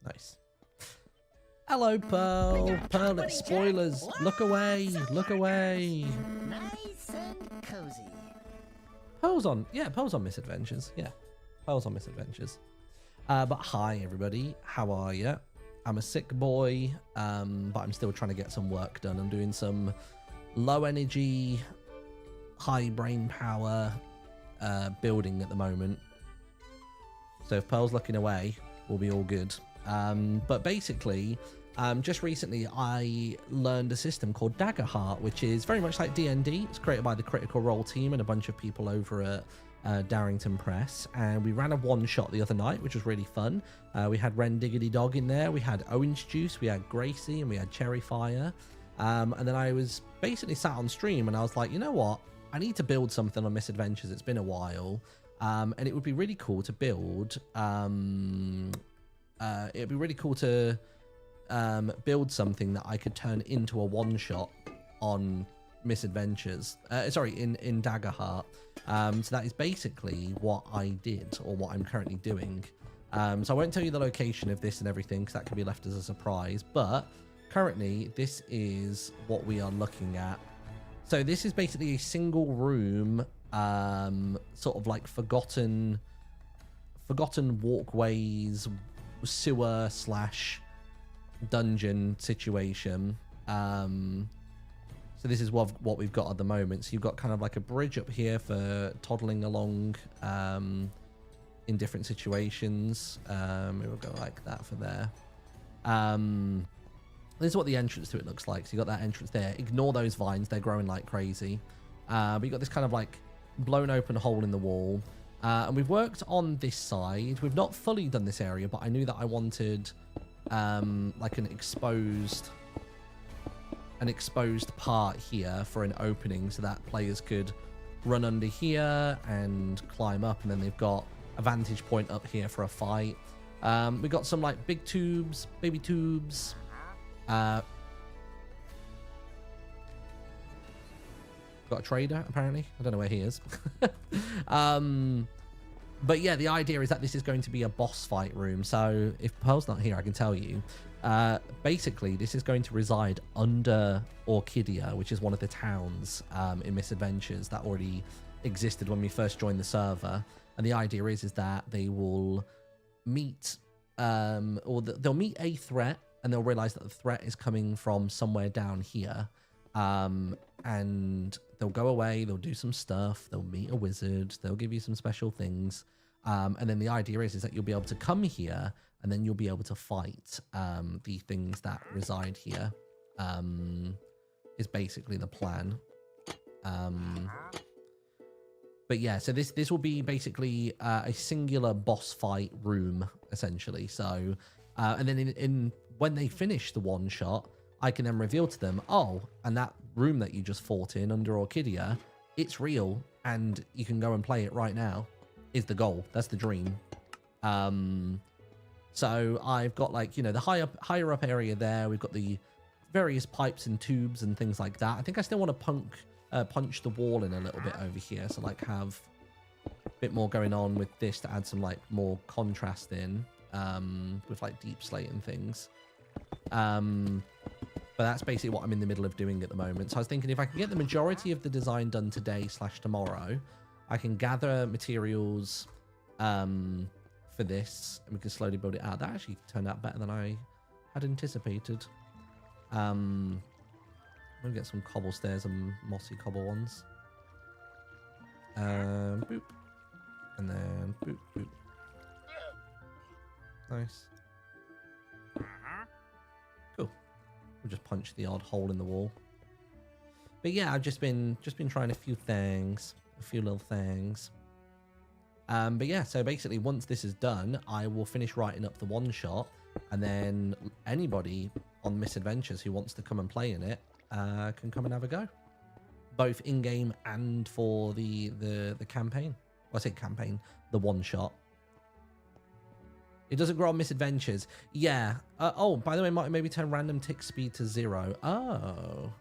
Nice. Hello, Pearl. Pearl, it's spoilers. Look away. Look away. Nice and cozy. Pearl's on. Yeah, Pearl's on Misadventures. Yeah. Pearl's on Misadventures. But hi, everybody. How are you? I'm a sick boy, but I'm still trying to get some work done. I'm doing some low energy, high brain power building at the moment. So if Pearl's looking away, we'll be all good. But basically, just recently I learned a system called Dagger Heart, which is very much like D&D. It's created by the Critical Role team and a bunch of people over at Darrington Press, and we ran a one-shot the other night, which was really fun. We had Ren Diggity Dog in there, we had Orange Juice, we had Gracie, and we had Cherry Fire. And then I was basically sat on stream and I was like, you know what? I need to build something on Misadventures. It's been a while. And it would be really cool to build... it'd be really cool to build something that I could turn into a one-shot on Misadventures. Sorry, in Dagger Heart. So that is basically what I did, or what I'm currently doing. So I won't tell you the location of this and everything, because that can be left as a surprise. But currently, this is what we are looking at. So this is basically a single room, sort of like forgotten walkways, sewer / dungeon situation. So this is what we've got at the moment. So you've got kind of like a bridge up here for toddling along in different situations. It will go like that for there. This is what the entrance to it looks like. So you've got that entrance there. Ignore those vines. They're growing like crazy. But you've got this kind of like blown open hole in the wall. And we've worked on this side. We've not fully done this area, but I knew that I wanted like an exposed part here for an opening so that players could run under here and climb up, and then they've got a vantage point up here for a fight. We've got some like big tubes, baby tubes. Got a trader, apparently. I don't know where he is. But yeah, the idea is that this is going to be a boss fight room. So if Pearl's not here, I can tell you. Basically, this is going to reside under Orchidia, which is one of the towns in Misadventures that already existed when we first joined the server. And the idea is that they will meet, they'll meet a threat and they'll realize that the threat is coming from somewhere down here. And they'll go away, they'll do some stuff, they'll meet a wizard, they'll give you some special things. And then the idea is that you'll be able to come here and then you'll be able to fight the things that reside here. Is basically the plan. But yeah, so this will be basically a singular boss fight room, essentially. So, and then in when they finish the one shot, I can then reveal to them, oh, and that room that you just fought in under Orchidia, it's real, and you can go and play it right now, is the goal. That's the dream. So I've got, like, you know, the higher up area there. We've got the various pipes and tubes and things like that. I think I still want to punch the wall in a little bit over here. So, like, have a bit more going on with this to add some, like, more contrast in with, like, deep slate and things. But that's basically what I'm in the middle of doing at the moment. So I was thinking if I can get the majority of the design done today/tomorrow, I can gather materials for this, and we can slowly build it out. That actually turned out better than I had anticipated. I'm gonna get some cobble stairs and mossy cobble ones. Boop. And then boop, boop. Nice. Cool. We'll just punch the odd hole in the wall. But yeah, I've just been trying a few little things. But yeah, so basically once this is done, I will finish writing up the one shot, and then anybody on Misadventures who wants to come and play in it can come and have a go, both in game and for the campaign. Well, I say campaign, the one shot. It doesn't grow on Misadventures. Yeah. Oh, by the way, might maybe turn random tick speed to 0. Oh.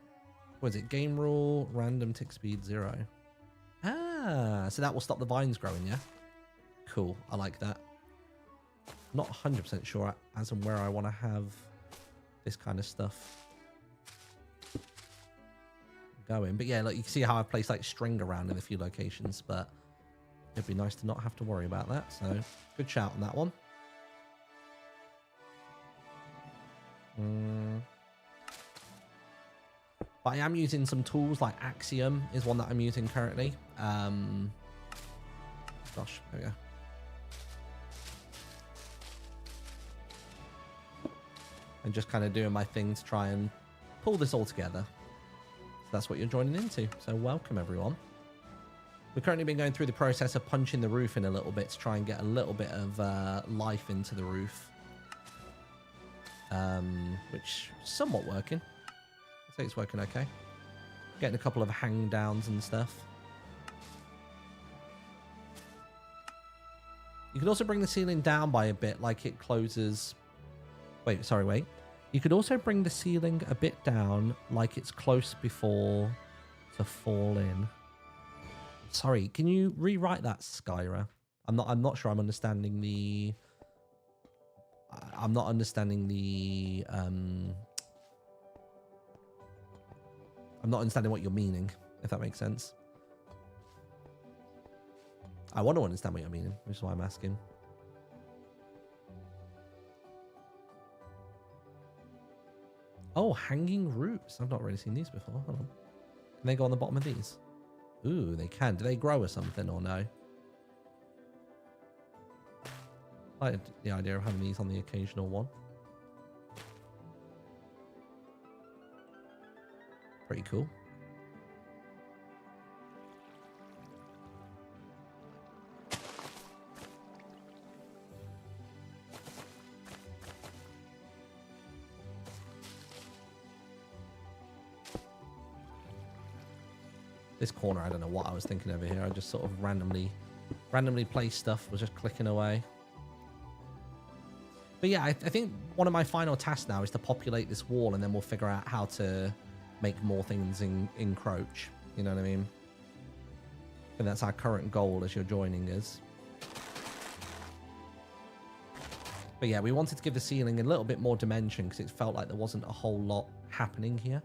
What is it? Game rule, random tick speed 0. Ah, so that will stop the vines growing, yeah? Cool. I like that. Not 100% sure as and where I want to have this kind of stuff going. But yeah, look, you can see how I've placed like string around in a few locations, but it'd be nice to not have to worry about that. So good shout on that one. But I am using some tools like Axiom is one that I'm using currently. Gosh, there we go. And just kind of doing my thing to try and pull this all together. So that's what you're joining into. So welcome, everyone. We've currently been going through the process of punching the roof in a little bit to try and get a little bit of life into the roof. Which is somewhat working. I'd say it's working okay. Getting a couple of hang downs and stuff. You can also bring the ceiling down by a bit, like it closes. Wait. You could also bring the ceiling a bit down, like it's close before to fall in. Sorry, can you rewrite that, Skyra? I'm not sure I'm understanding the. I'm not understanding what you're meaning, if that makes sense. I want to understand what you're meaning, which is why I'm asking. Oh, hanging roots. I've not really seen these before. Hold on. Can they go on the bottom of these? Ooh, they can. Do they grow or something or no? I like the idea of having these on the occasional one. Pretty cool. This corner, I don't know what I was thinking over here. I just sort of randomly placed stuff, was just clicking away. But yeah, I think one of my final tasks now is to populate this wall, and then we'll figure out how to make more things encroach. You know what I mean? And that's our current goal as you're joining us. But yeah, we wanted to give the ceiling a little bit more dimension because it felt like there wasn't a whole lot happening here.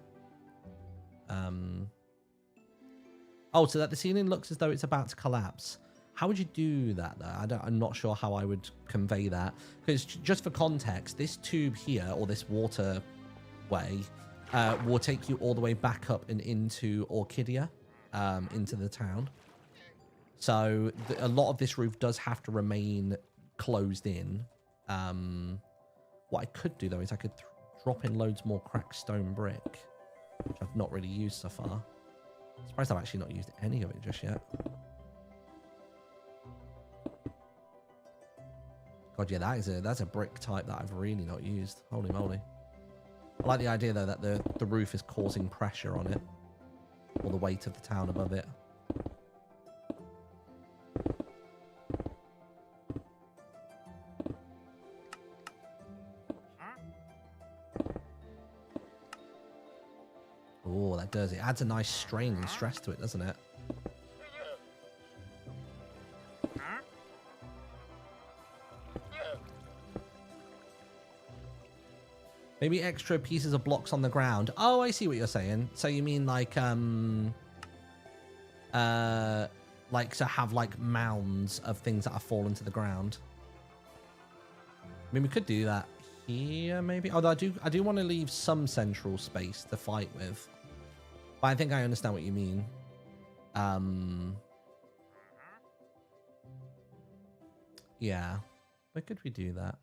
Oh, so that the ceiling looks as though it's about to collapse. How would you do that though? I'm not sure how I would convey that, because just for context, this tube here, or this waterway, will take you all the way back up and into Orchidia, into the town. So a lot of this roof does have to remain closed in. What I could do though is I could drop in loads more cracked stone brick, which I've not really used so far. Surprised I've actually not used any of it just yet. God, yeah, that's a brick type that I've really not used. Holy moly. I like the idea though that the roof is causing pressure on it, or the weight of the town above it. Oh, that does. It adds a nice strain and stress to it, doesn't it? Maybe extra pieces of blocks on the ground. Oh, I see what you're saying. So you mean like to have like mounds of things that have fallen to the ground. I mean, we could do that here, maybe. Although I do want to leave some central space to fight with. But I think I understand what you mean. Yeah. Where could we do that?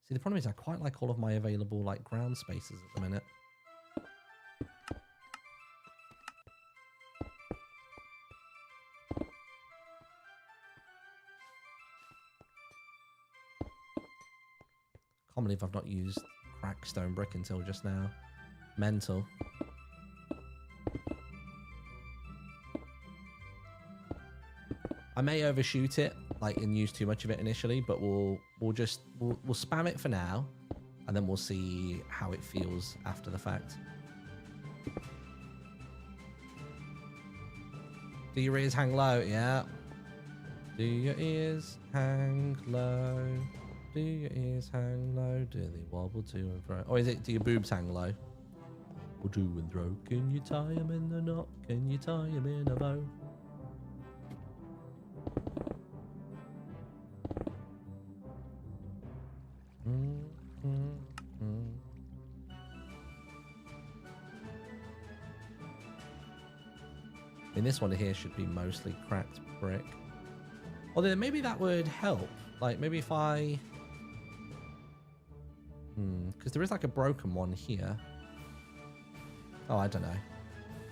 See, the problem is I quite like all of my available like ground spaces at the minute. Can't believe I've not used cracked stone brick until just now. Mental. I may overshoot it, like, and use too much of it initially, but we'll spam it for now, and then we'll see how it feels after the fact. Do your ears hang low? Yeah. Do your ears hang low? Do your ears hang low? Do they wobble to and fro? Or is it, do your boobs hang low? Or to and fro? Can you tie them in a knot? Can you tie them in a bow? I mean, this one here should be mostly cracked brick. Although maybe that would help. Like, maybe if I... because there is like a broken one here. Oh, I don't know.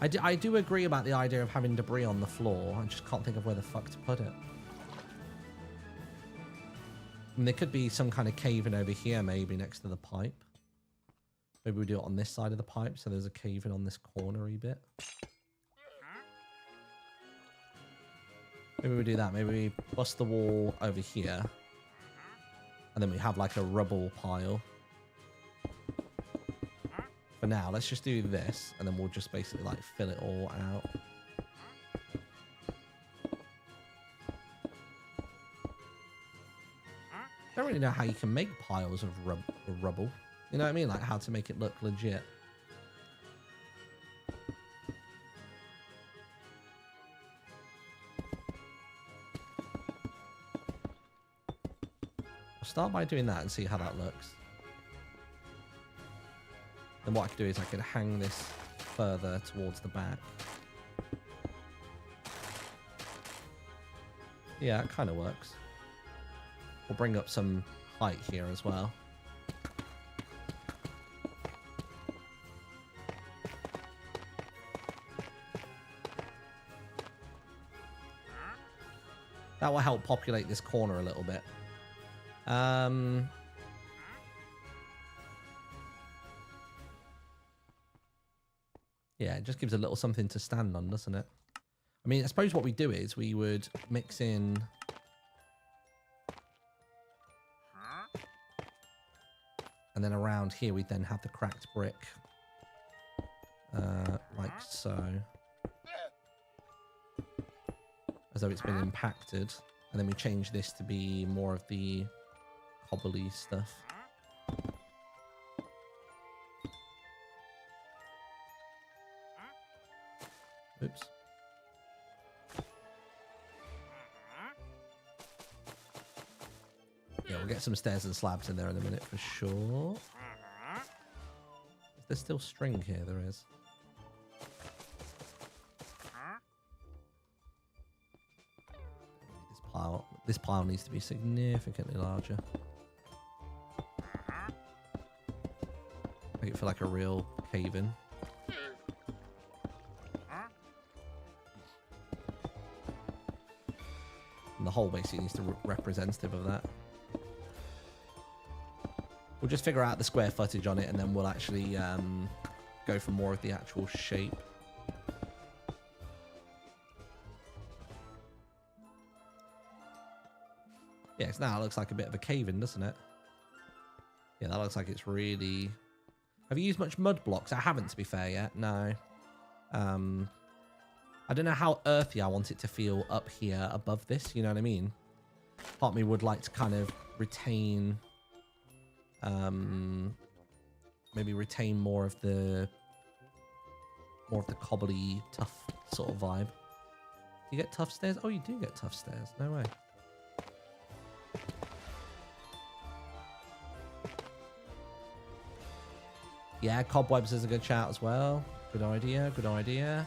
I do agree about the idea of having debris on the floor. I just can't think of where the fuck to put it. And there could be some kind of cave-in over here, maybe, next to the pipe. Maybe we do it on this side of the pipe, so there's a cave-in on this cornery bit. Maybe we do that. Maybe we bust the wall over here. And then we have like a rubble pile. For now, let's just do this. And then we'll just basically like fill it all out. I don't really know how you can make piles of rubble. You know what I mean? Like how to make it look legit. I'll start by doing that and see how that looks. Then what I could do is I could hang this further towards the back. Yeah, it kind of works. We'll bring up some height here as well. That will help populate this corner a little bit. Yeah, it just gives a little something to stand on, doesn't it? I mean, I suppose what we do is we would mix in... And then around here, we'd then have the cracked brick. Like so. As though it's been impacted. And then we change this to be more of the cobbly stuff. Oops. we'll get some stairs and slabs in there in a minute for sure. Is there still string here? There is. This pile needs to be significantly larger. Make it feel like a real cave-in. And the hole basically needs to be representative of that. We'll just figure out the square footage on it, and then we'll actually go for more of the actual shape. Yes, now it looks like a bit of a cave-in, doesn't it? Yeah, that looks like it's really... Have you used much mud blocks? I haven't, to be fair, yet. No. I don't know how earthy I want it to feel up here above this, you know what I mean? Part of me would like to kind of retain... maybe retain more of the cobbly, tough sort of vibe. Do you get tough stairs? Oh, you do get tough stairs. No way. Yeah, cobwebs is a good shout as well. Good idea, good idea.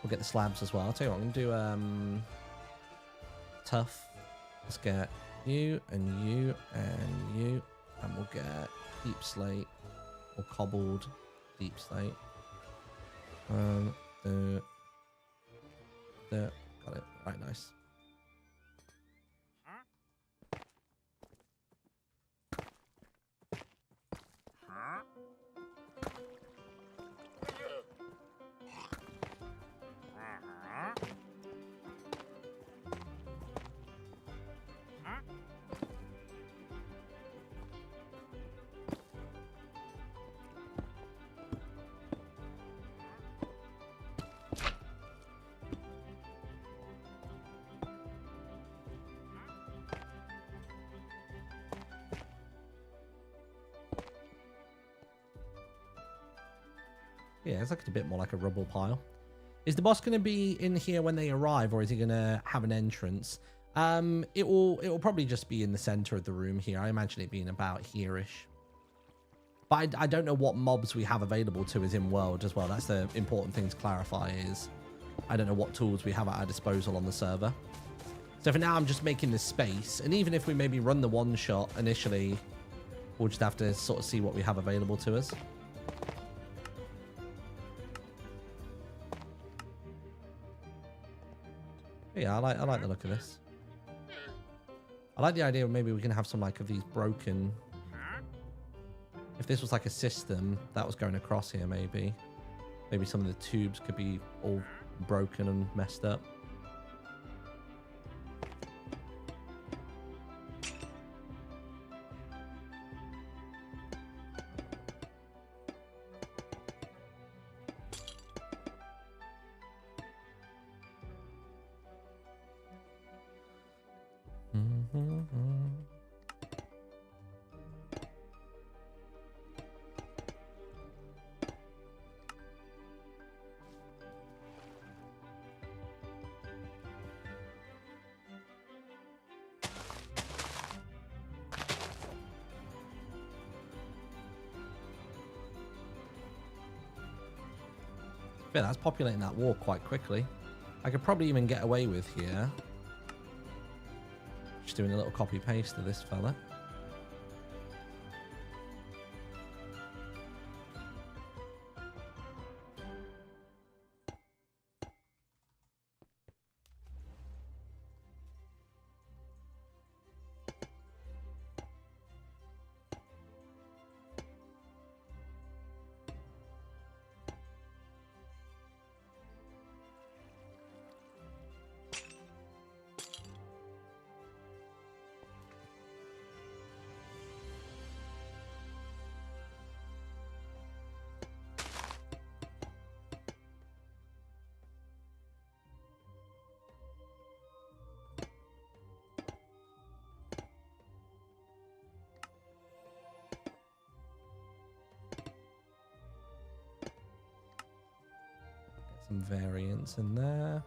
We'll get the slabs as well. I'll tell you what, I'm going to do tough. Let's get you and you and you. And we'll get deep slate or cobbled deep slate. Got it. Right, nice. Yeah, it's looking a bit more like a rubble pile. Is the boss going to be in here when they arrive, or is he going to have an entrance? It will probably just be in the center of the room here. I imagine it being about here-ish. But I don't know what mobs we have available to us in world as well. That's the important thing to clarify is I don't know what tools we have at our disposal on the server. So for now, I'm just making this space. And even if we maybe run the one shot initially, we'll just have to sort of see what we have available to us. Yeah, I like the look of this. I like the idea of maybe we can have some like of these broken... If this was like a system that was going across here, maybe some of the tubes could be all broken and messed up. Yeah, that's populating that wall quite quickly. I could probably even get away with here. Just doing a little copy paste of this fella. Some variants in there.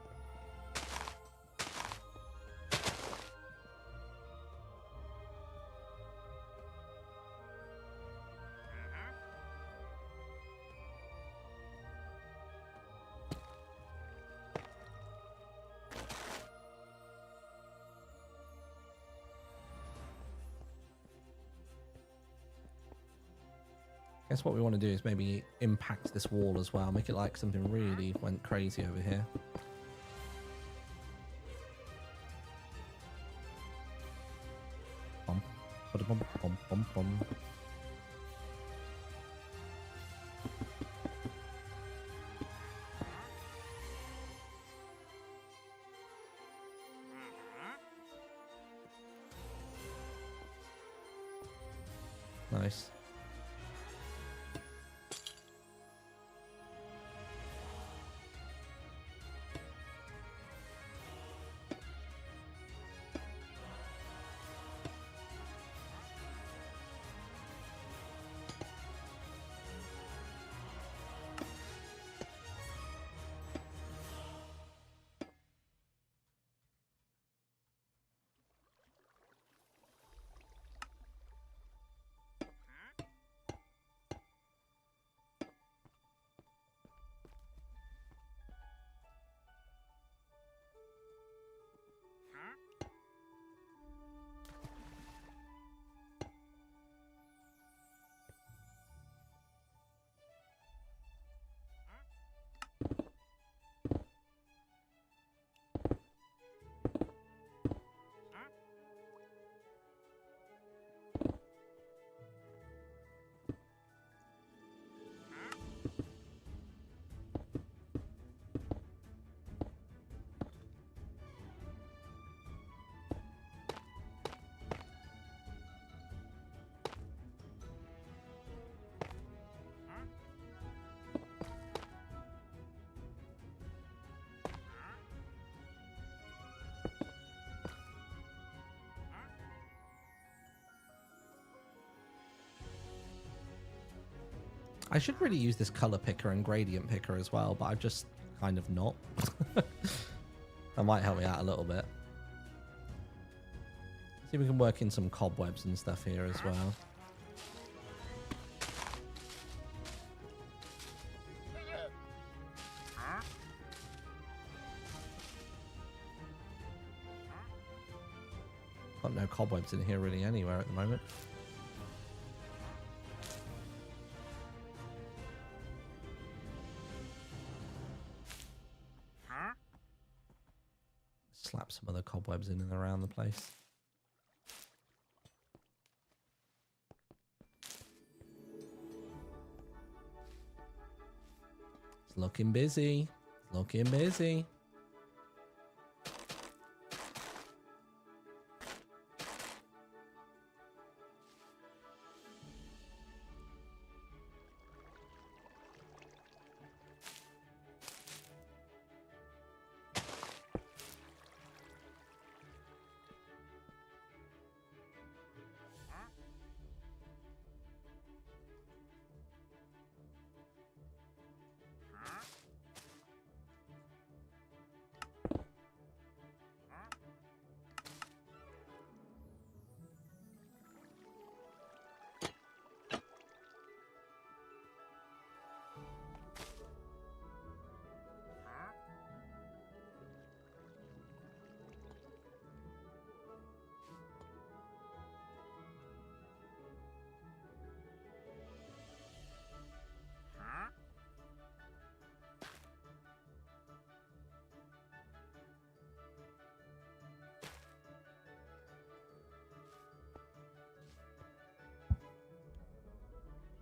Guess what we want to do is maybe impact this wall as well. Make it like something really went crazy over here. Bum, ba-da-bum, bum, bum, bum. Nice. I should really use this color picker and gradient picker as well, but I've just kind of not. That might help me out a little bit. See if we can work in some cobwebs and stuff here as well. Got no cobwebs in here really anywhere at the moment. Slap some other cobwebs in and around the place. It's looking busy. It's looking busy.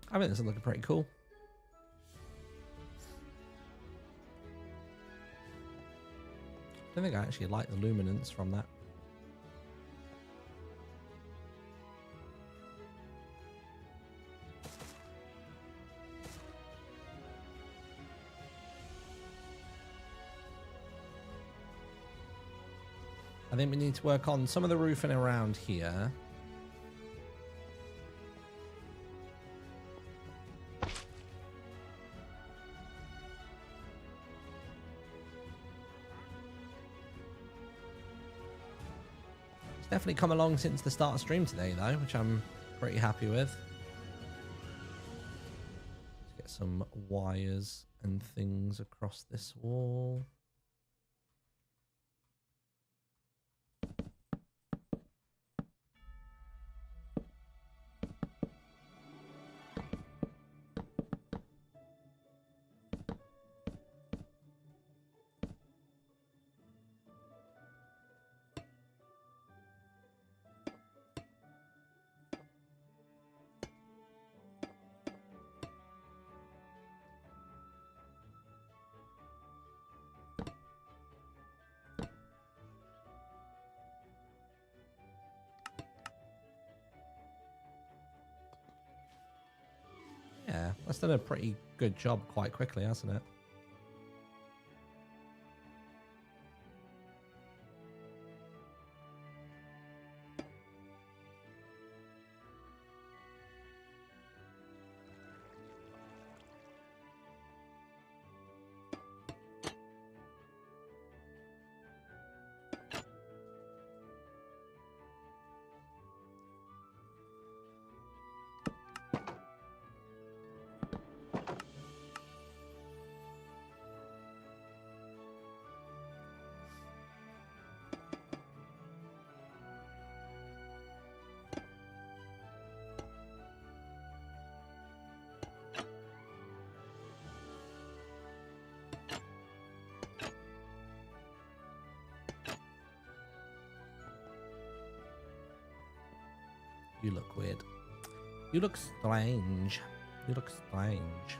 I think this is looking pretty cool. I don't think I actually like the luminance from that. I think we need to work on some of the roofing around here. Definitely come along since the start of stream today though, which I'm pretty happy with. Let's get some wires and things across this wall. Yeah, that's done a pretty good job quite quickly, hasn't it? You look weird. You look strange. You look strange.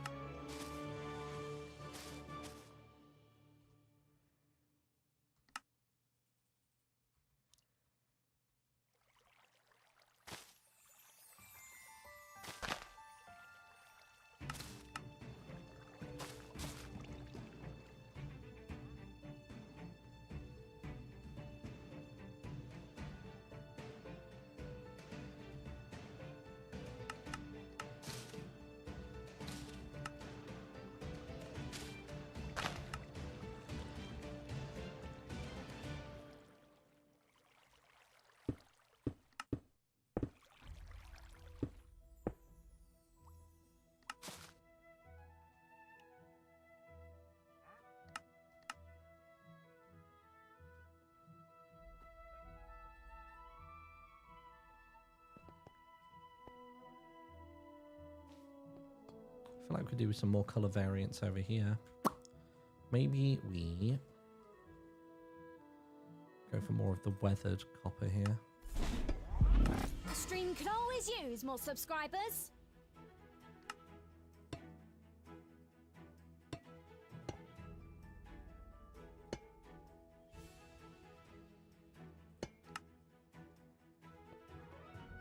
I feel like we could do some more color variants over here. Maybe we go for more of the weathered copper here. The stream could always use more subscribers.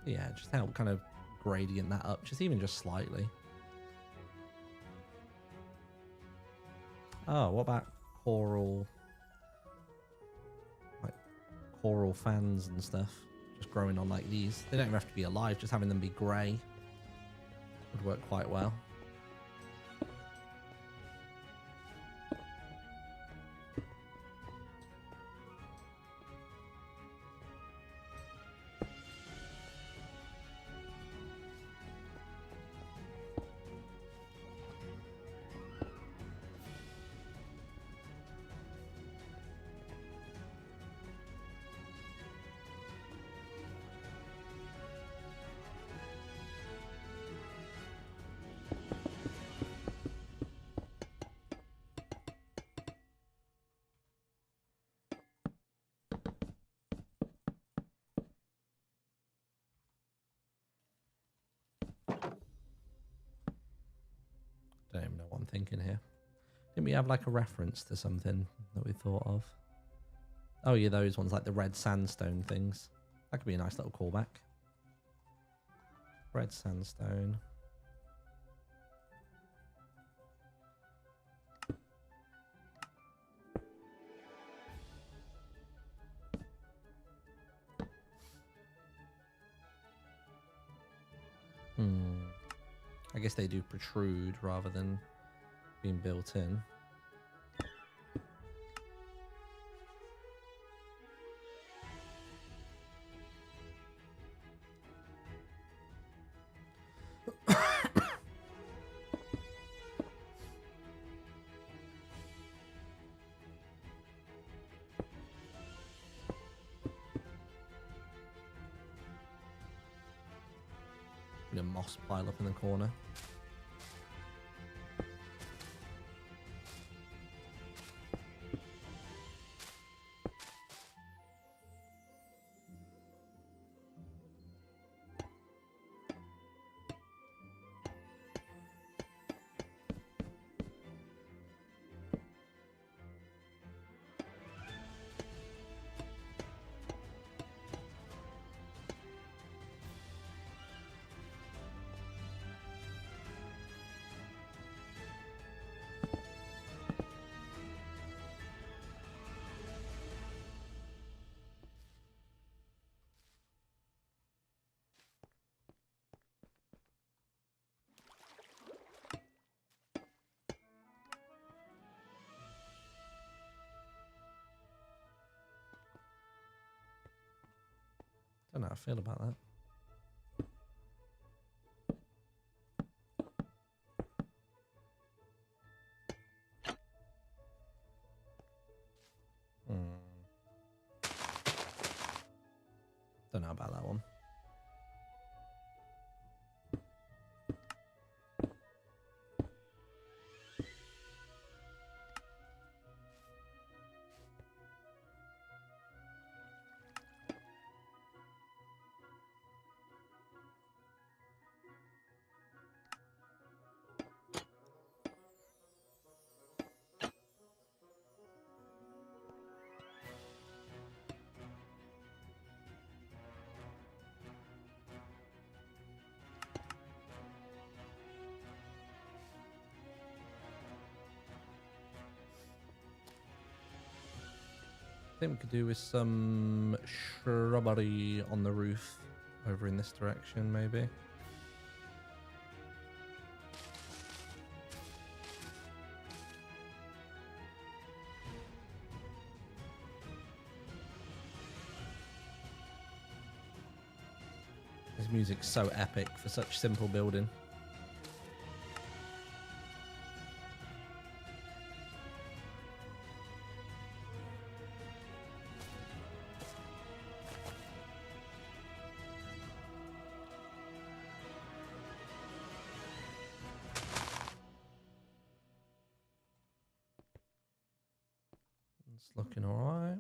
Yeah, just help kind of gradient that up, even just slightly. Oh, what about coral, like coral fans and stuff, just growing on like these? They don't even have to be alive, just having them be grey would work quite well. Don't even know what I'm thinking here. Didn't we have like a reference to something that we thought of? Oh yeah, those ones, like the red sandstone things. That could be a nice little callback. Red sandstone. I guess they do protrude rather than being built in. A moss pile up in the corner. Don't know how I feel about that. Don't know about that one. I think we could do with some shrubbery on the roof over in this direction, maybe. This music's so epic for such simple building. It's looking all right.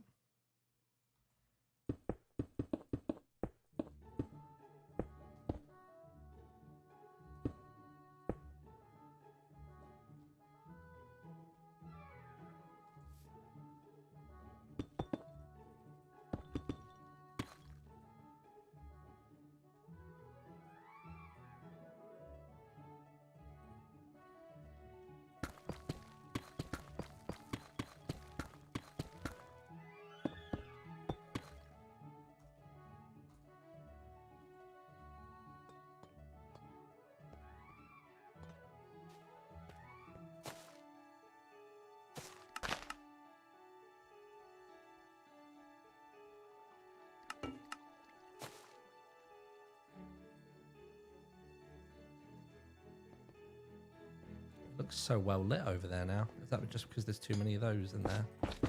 Looks so well lit over there now. Is that just because there's too many of those in there? Just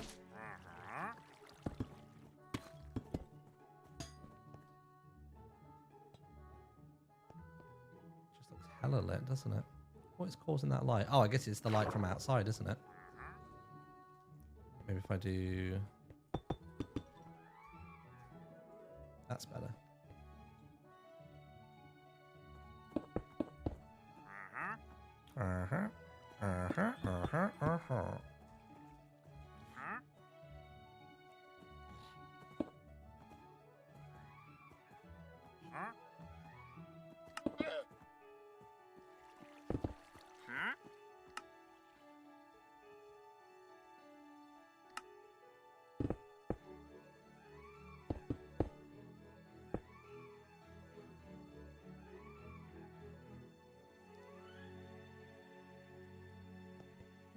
looks hella lit, doesn't it? What is causing that light? Oh, I guess it's the light from outside, isn't it? Maybe if I do... That's better.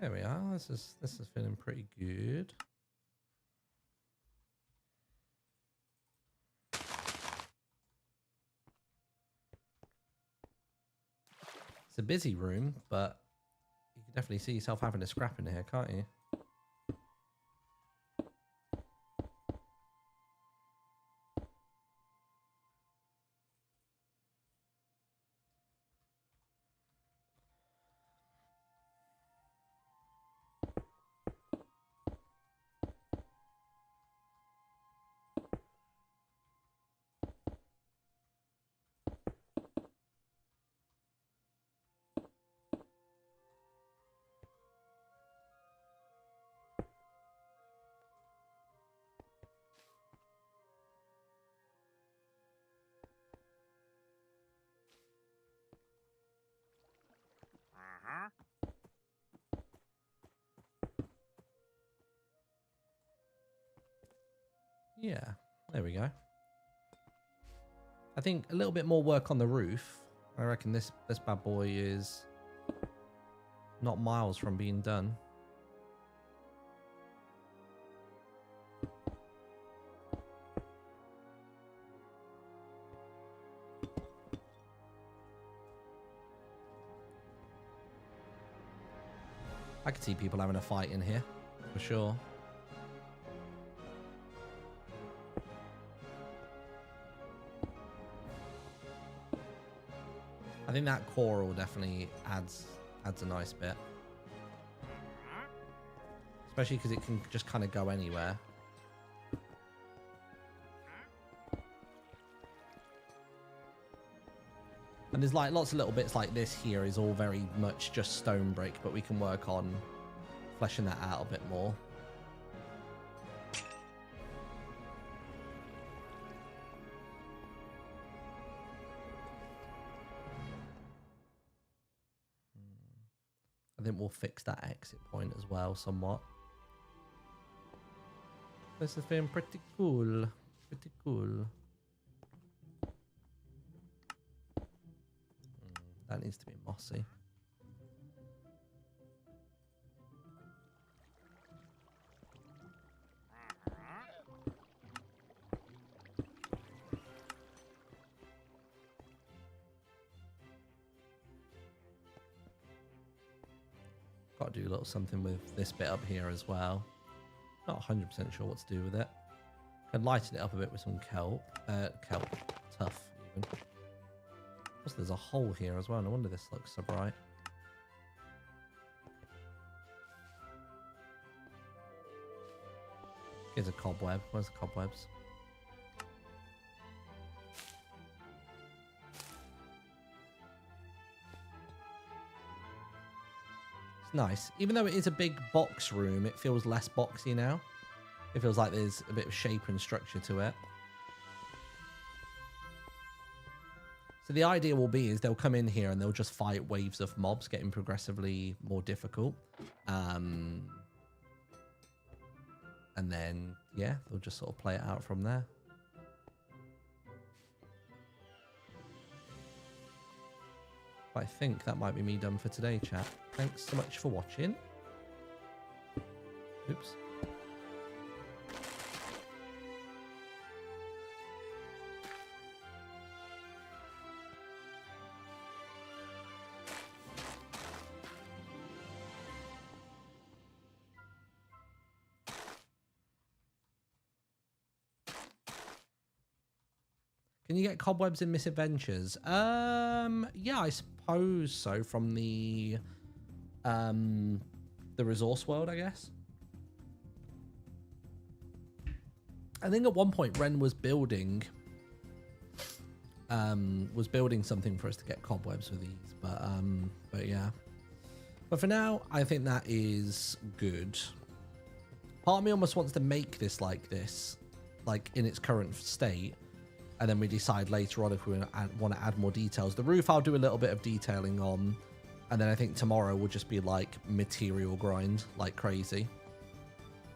There we are. This is feeling pretty good. It's a busy room, but you can definitely see yourself having a scrap in here, can't you? Yeah, there we go. I think a little bit more work on the roof. I reckon this bad boy is not miles from being done. I could see people having a fight in here, for sure. I think that coral definitely adds a nice bit. Especially because it can just kind of go anywhere. And there's like lots of little bits like this here is all very much just stone brick, but we can work on fleshing that out a bit more. I think we'll fix that exit point as well somewhat. This has been pretty cool. Pretty cool. That needs to be mossy. Got to do a little something with this bit up here as well. Not 100% sure what to do with it. Can lighten it up a bit with some kelp. Tough even. Plus there's a hole here as well. No wonder this looks so bright. Here's a cobweb. Where's the cobwebs? It's nice. Even though it is a big box room, it feels less boxy now. It feels like there's a bit of shape and structure to it. So the idea will be is they'll come in here and they'll just fight waves of mobs, getting progressively more difficult. And then, yeah, they'll just sort of play it out from there. But I think that might be me done for today, chat. Thanks so much for watching. Oops. Can you get cobwebs in Misadventures? Yeah, I suppose so. From the resource world, I guess. I think at one point Ren was building something for us to get cobwebs with these, but yeah. But for now, I think that is good. Part of me almost wants to make this, like in its current state. And then we decide later on if we want to add more details. The roof I'll do a little bit of detailing on. And then I think tomorrow will just be like material grind like crazy.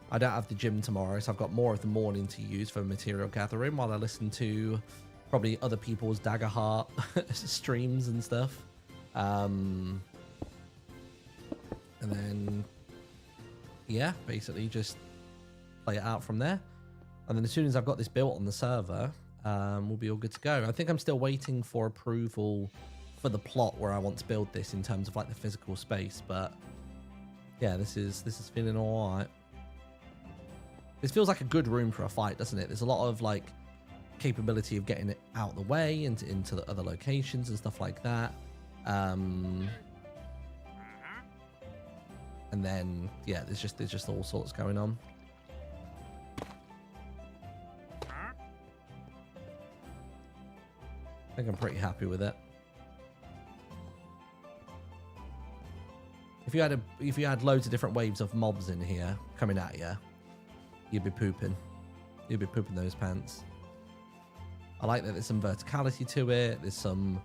I don't have the gym tomorrow, so I've got more of the morning to use for material gathering while I listen to probably other people's Dagger Heart streams and stuff. And then, yeah, basically just play it out from there. And then as soon as I've got this built on the server, we'll be all good to go. I think I'm still waiting for approval for the plot where I want to build this in terms of like the physical space, but yeah, this is feeling all right. This feels like a good room for a fight, doesn't it? There's a lot of like capability of getting it out of the way into the other locations and stuff like that. And then yeah, there's just all sorts going on. I think I'm pretty happy with it. If you had loads of different waves of mobs in here coming at you, you'd be pooping. You'd be pooping those pants. I like that there's some verticality to it. There's some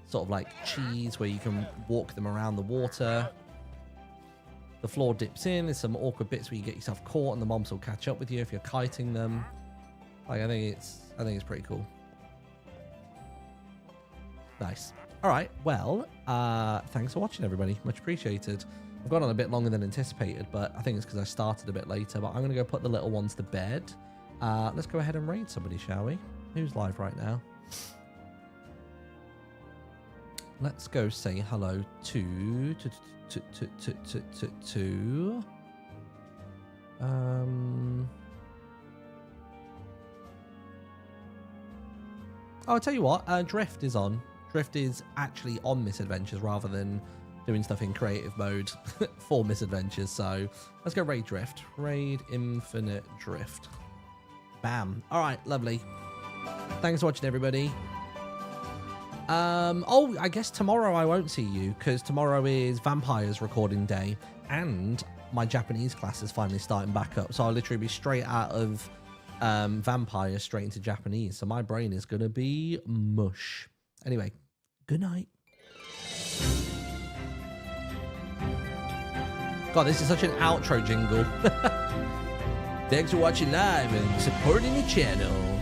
sort of like cheese where you can walk them around the water. The floor dips in. There's some awkward bits where you get yourself caught and the mobs will catch up with you if you're kiting them. Like I think it's pretty cool. Nice. All right. Well, thanks for watching, everybody. Much appreciated. I've gone on a bit longer than anticipated, but I think it's because I started a bit later. But I'm going to go put the little ones to bed. Let's go ahead and raid somebody, shall we? Who's live right now? let's go say hello to Oh, I'll tell you what, Drift is on. Drift is actually on Misadventures rather than doing stuff in creative mode for Misadventures. So let's go raid Drift. Raid Infinite Drift. Bam. All right, lovely. Thanks for watching, everybody. Oh, I guess tomorrow I won't see you because tomorrow is Vampires recording day and my Japanese class is finally starting back up. So I'll literally be straight out of Vampires straight into Japanese. So my brain is going to be mush. Anyway, good night. God, this is such an outro jingle. Thanks for watching live and supporting the channel.